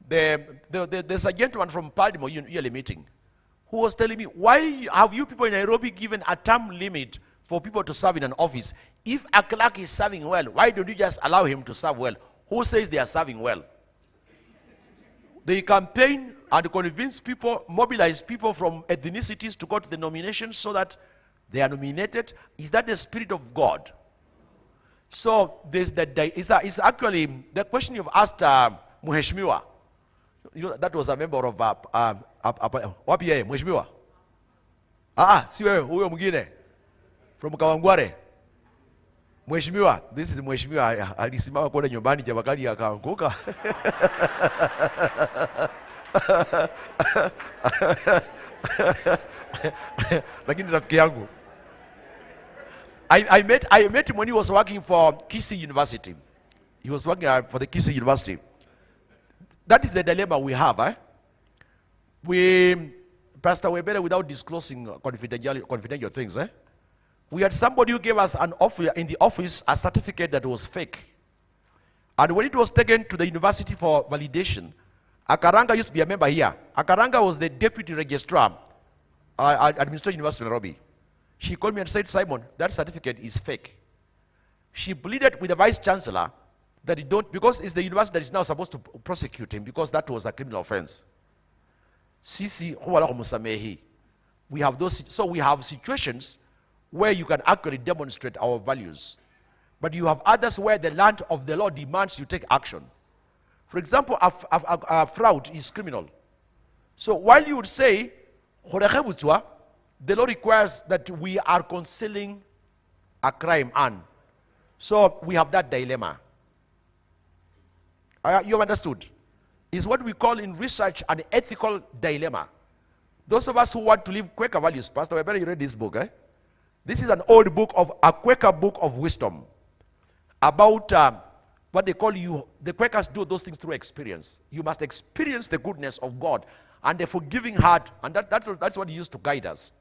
There's a gentleman from Baltimore yearly meeting who was telling me, why have you people in Nairobi given a term limit for people to serve in an office? If a clerk is serving well, why don't you just allow him to serve well? Who says they are serving well? They campaign and convince people, mobilize people from ethnicities to go to the nominations so that they are nominated. Is that the Spirit of God? So there's it's actually the question you've asked Mheshimiwa. You know, that was a member of wapi yeye Mheshimiwa? Si wewe huyo mwingine from Kawangware. Mheshimiwa, this is Mheshimiwa alisimama kule nyumbani Jabakali akaanguka. Lakini rafiki yangu. I met him when he was working for Lqcc University. He was working for the Lqcc University. That is the dilemma we have. Pastor Webere, without disclosing confidential things, we had somebody who gave us an offer in the office a certificate that was fake. And when it was taken to the university for validation, Akaranga used to be a member here. Akaranga was the deputy registrar at Administration University of Nairobi. She called me and said, Simon, that certificate is fake. She pleaded with the vice chancellor that it don't, because it's the university that is now supposed to prosecute him because that was a criminal offense. We have those, so we have situations where you can actually demonstrate our values. But you have others where the land of the law demands you take action. For example, a fraud is criminal. So while you would say, the law requires that we are concealing a crime. So we have that dilemma. You have understood? It's what we call in research an ethical dilemma. Those of us who want to live Quaker values, Pastor Weber, you read this book, eh? This is an old book, a Quaker book of wisdom about what they call the Quakers do those things through experience. You must experience the goodness of God and the forgiving heart, and that's what he used to guide us.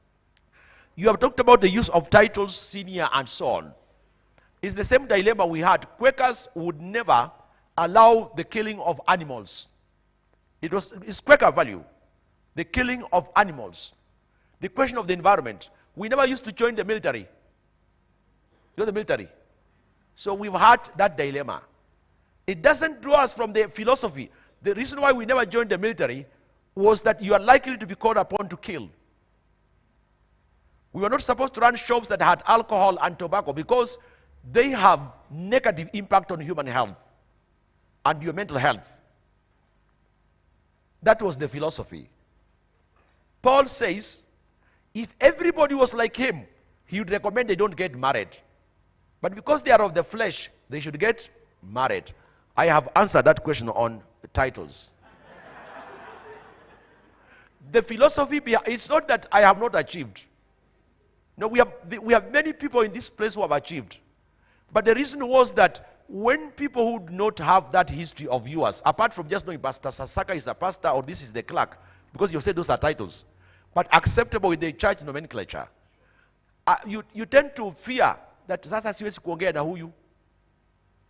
You have talked about the use of titles, senior, and so on. It's the same dilemma we had. Quakers would never allow the killing of animals. It's Quaker value, the killing of animals. The question of the environment. We never used to join the military. You know the military? So we've had that dilemma. It doesn't draw us from the philosophy. The reason why we never joined the military was that you are likely to be called upon to kill. We were not supposed to run shops that had alcohol and tobacco because they have negative impact on human health and your mental health. That was the philosophy. Paul says, if everybody was like him, he would recommend they don't get married. But because they are of the flesh, they should get married. I have answered that question on titles. The philosophy, it's not that I have not achieved. No, we have many people in this place who have achieved. But the reason was that when people who do not have that history of yours, apart from just knowing Pastor Sasaka is a pastor or this is the clerk, because you said those are titles, but acceptable in the church nomenclature, you tend to fear that sasa siwezi kuongea na huyu.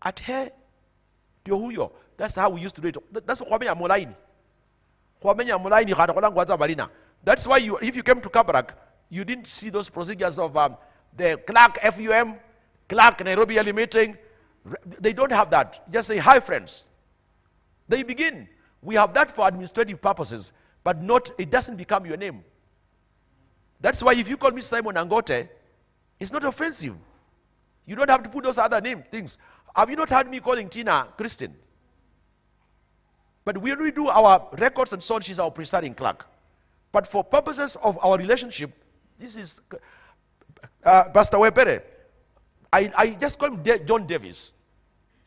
At he, ndio huyo. That's how we used to do it. That's kwa menya molaini. Kwa menya molaini kada kwa langwaza balina. That's why if you came to Kabarak, you didn't see those procedures of the clerk FUM, clerk Nairobi early meeting. They don't have that. Just say, hi friends. They begin. We have that for administrative purposes, but not, it doesn't become your name. That's why if you call me Simon Angote, it's not offensive. You don't have to put those other things. Have you not heard me calling Tina Christian? But when we do our records and so on, she's our presiding clerk. But for purposes of our relationship, this is Pastor Wepere. I just call him John Davis.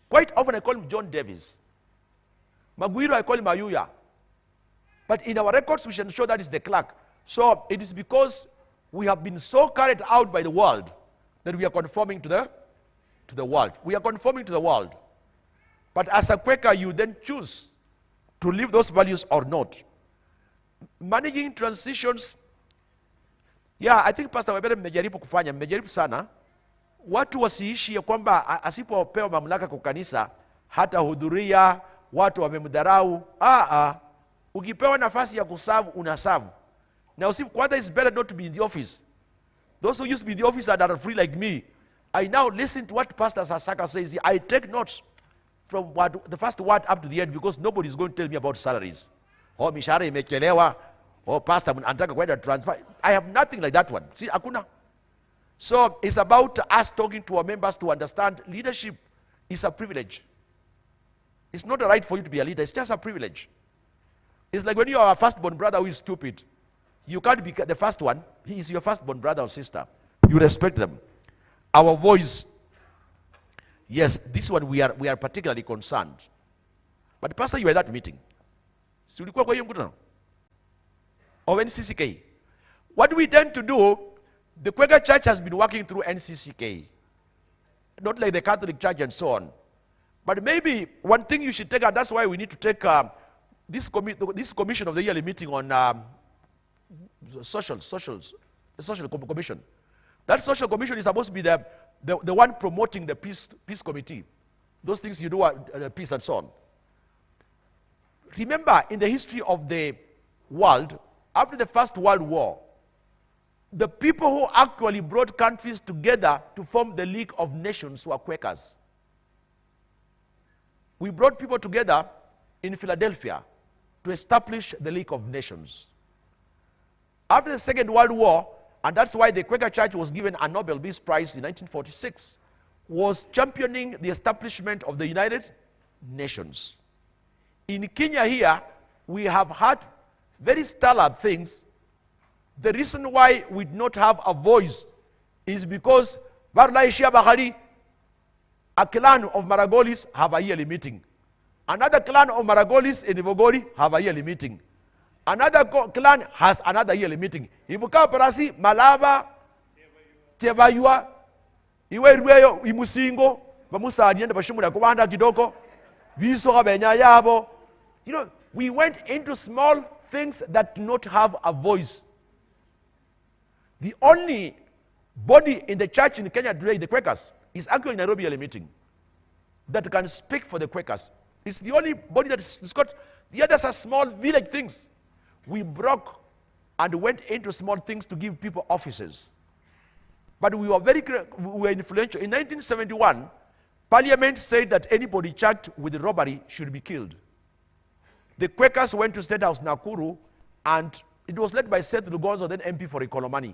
Quite often I call him John Davis. Maguiro, I call him Ayuya. But in our records, we should show that is the clerk. So it is because we have been so carried out by the world that we are conforming to the world. We are conforming to the world. But as a Quaker, you then choose to live those values or not. Managing transitions, yeah, I think Pastor Webere mmejaribu kufanya, mmejaribu sana. Watu wasiishi ya kwamba asipopewa mamlaka kwa kanisa, hata hudhuria, watu wamemdharau. Ukipewa nafasi ya kuserve, unaserve. Now see, whether it's better not to be in the office. Those who used to be in the office and are free like me, I now listen to what Pastor Sasaka says. I take notes from the first word up to the end because nobody is going to tell me about salaries. Oh, mishahara imechelewa. Oh, pastor, anataka kwenda transfer. I have nothing like that one. See, hakuna. So it's about us talking to our members to understand leadership is a privilege. It's not a right for you to be a leader. It's just a privilege. It's like when you are a firstborn brother who is stupid. You can't be the first one. He is your firstborn brother or sister. You respect them. Our voice, yes, this one we are particularly concerned. But Pastor, you were at that meeting. So ulikuwa kwa hiyo mkutano? Of NCCK. What we tend to do, the Quaker Church has been working through NCCK. Not like the Catholic Church and so on. But maybe one thing you should take, and that's why we need to take this commission of the yearly meeting on the social commission. That social commission is supposed to be the one promoting the peace committee. Those things you do are peace and so on. Remember, in the history of the world, after the First World War, the people who actually brought countries together to form the League of Nations were Quakers. We brought people together in Philadelphia to establish the League of Nations. After the Second World War, and that's why the Quaker Church was given a Nobel Peace Prize in 1946, was championing the establishment of the United Nations. In Kenya here, we have had very stellar things. The reason why we do not have a voice is because Barlaishia Bahari, a clan of Maragolis, have a yearly meeting. Another clan of Maragolis in Ivogori have a yearly meeting. Another clan has another yearly meeting. Ibuka Parasi, Malaba, Tebayua, Iwerueyo, Imusingo, Bamusa Adienda Bashimura Kuanda Kidoko, Viso Benya Yabo. You know, we went into small things that do not have a voice. The only body in the church in Kenya today, the Quakers, is actually Nairobi early meeting that can speak for the Quakers. It's the only body that is got, the others are small village things. We broke and went into small things to give people offices. But we were influential. In 1971, Parliament said that anybody charged with robbery should be killed. The Quakers went to State House Nakuru, and it was led by Seth Lugonzo, then MP for Ikolomani.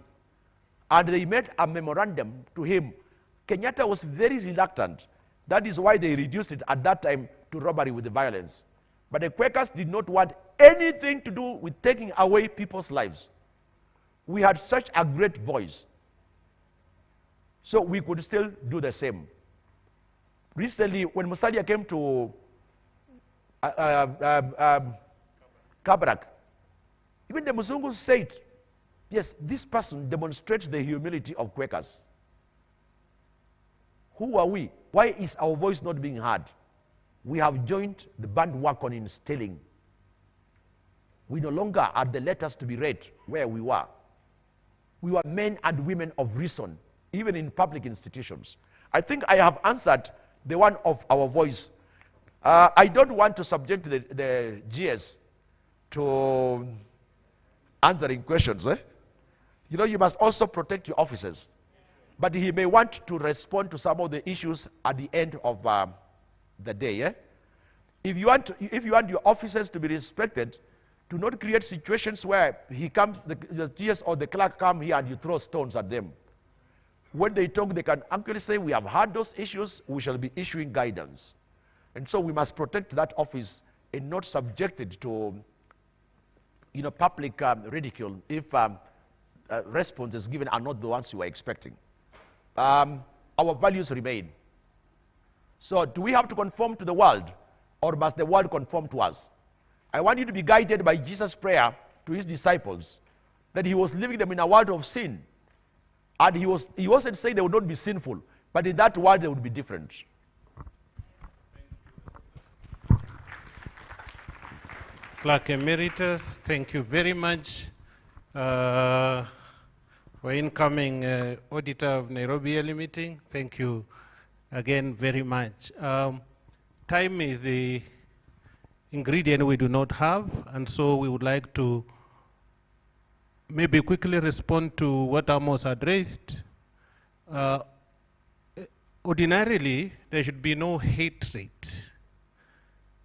And they made a memorandum to him. Kenyatta was very reluctant. That is why they reduced it at that time to robbery with the violence. But the Quakers did not want anything to do with taking away people's lives. We had such a great voice. So we could still do the same. Recently, when Musalia came to Kabarak, even the Muzungus said, yes, this person demonstrates the humility of Quakers. Who are we? Why is our voice not being heard? We have joined the bandwagon in stealing. We no longer are the letters to be read where we were. We were men and women of reason, even in public institutions. I think I have answered the one of our voice. I don't want to subject the GS to answering questions. You know, you must also protect your officers. But he may want to respond to some of the issues at the end of the day. If you want your officers to be respected, do not create situations where he comes, the GS or the clerk come here and you throw stones at them. When they talk, they can actually say, we have had those issues, we shall be issuing guidance. And so we must protect that office and not subject it to public ridicule if responses given are not the ones you are expecting. Our values remain. So do we have to conform to the world, or must the world conform to us? I want you to be guided by Jesus' prayer to his disciples, that he was leaving them in a world of sin. And he wasn't saying they would not be sinful, but in that world they would be different. Clerk Emeritus, thank you very much for incoming auditor of Nairobi early meeting. Thank you again very much. Time is the ingredient we do not have, and so we would like to maybe quickly respond to what Amos addressed. Ordinarily, there should be no hatred.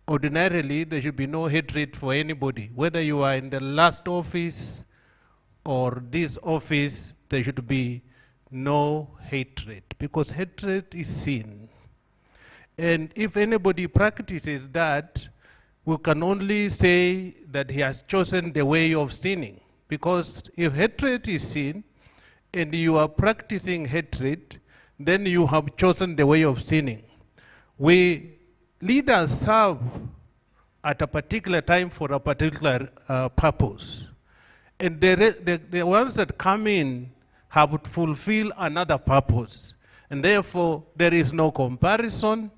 Ordinarily, there should be no hatred for anybody. Whether you are in the last office or this office, there should be no hatred, because hatred is sin. And if anybody practices that, we can only say that he has chosen the way of sinning. Because if hatred is sin, and you are practicing hatred, then you have chosen the way of sinning. We leaders serve at a particular time for a particular purpose. And the ones that come in have to fulfill another purpose. And therefore, there is no comparison,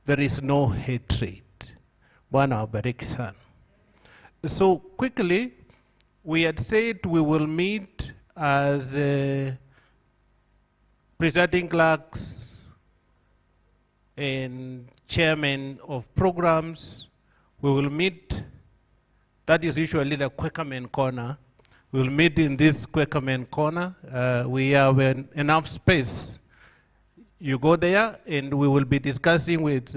there is no hatred. Bwana wabariki sana. So quickly, we had said we will meet as presiding clerks and chairman of programs. We will meet, that is usually the Quakerman corner. We will meet in this Quakerman corner. We have enough space. You go there and we will be discussing with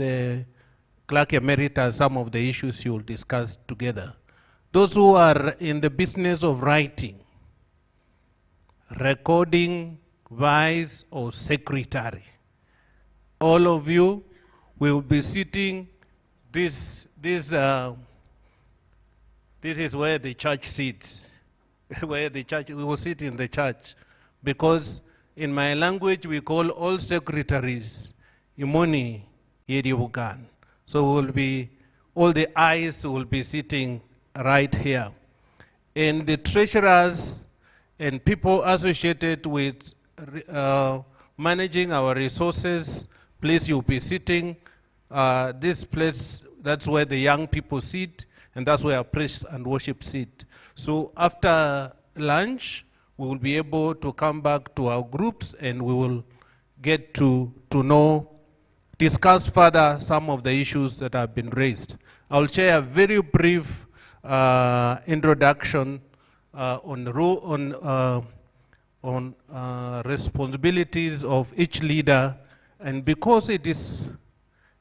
Clerk Emeritus some of the issues you will discuss together. Those who are in the business of writing, recording, vice or secretary, all of you will be sitting, this is where the church sits. Where the church, we will sit in the church, because in my language we call all secretaries imoni yedibugan. So will be, all the eyes will be sitting right here. And the treasurers and people associated with managing our resources, please, you'll be sitting. This place, that's where the young people sit, and that's where praise and worship sit. So after lunch, we will be able to come back to our groups and we will get to know, discuss further some of the issues that have been raised. I'll share a very brief introduction on responsibilities of each leader. And because it is,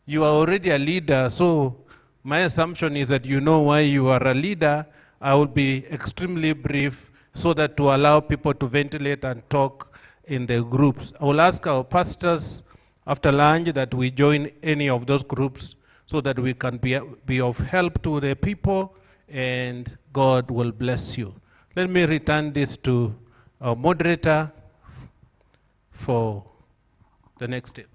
you are already a leader, so my assumption is that you know why you are a leader. I will be extremely brief so that to allow people to ventilate and talk in the groups. I will ask our pastors after lunch that we join any of those groups so that we can be of help to the people, and God will bless you. Let me return this to our moderator for the next step.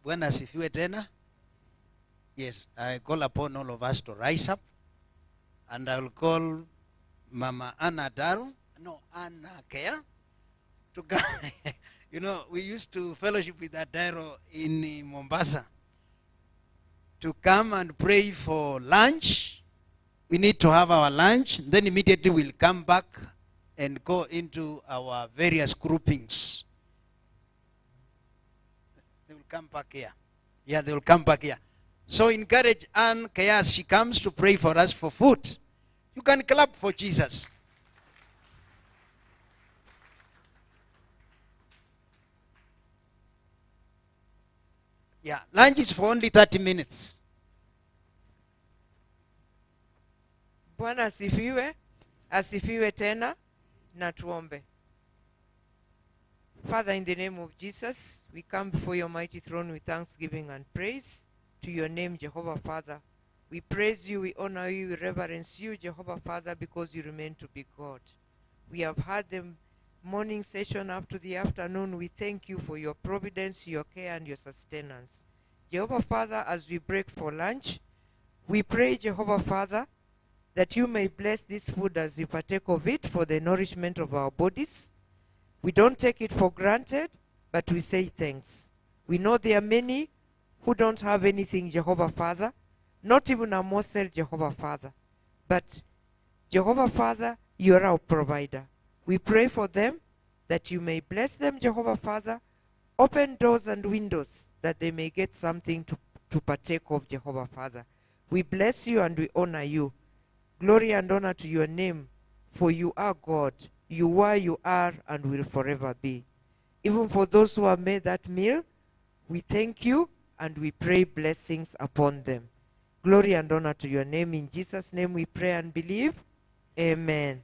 Bwana asifiwe tena. Yes, I call upon all of us to rise up, and I will call Mama Anna Daru, no, Anna Kea, to come. You know, we used to fellowship with Adaro in Mombasa, to come and pray for lunch. We need to have our lunch, then immediately we'll come back and go into our various groupings. They will come back here. Yeah, they will come back here. So encourage Anne Kayas. She comes to pray for us for food. You can clap for Jesus. Yeah, lunch is for only 30 minutes. Bwana asifiwe, asifiwe tena, na tuombe. Father, in the name of Jesus, we come before your mighty throne with thanksgiving and praise to your name, Jehovah Father. We praise you, we honor you, we reverence you, Jehovah Father, because you remain to be God. We have had the morning session up to the afternoon. We thank you for your providence, your care, and your sustenance. Jehovah Father, as we break for lunch, we pray, Jehovah Father, that you may bless this food as we partake of it for the nourishment of our bodies. We don't take it for granted, but we say thanks. We know there are many who don't have anything, Jehovah Father, not even a morsel, Jehovah Father. But Jehovah Father, you are our provider. We pray for them that you may bless them, Jehovah Father. Open doors and windows that they may get something to partake of, Jehovah Father. We bless you and we honor you. Glory and honor to your name, for you are God. You were, you are, and will forever be. Even for those who have made that meal, we thank you and we pray blessings upon them. Glory and honor to your name. In Jesus' name we pray and believe. Amen.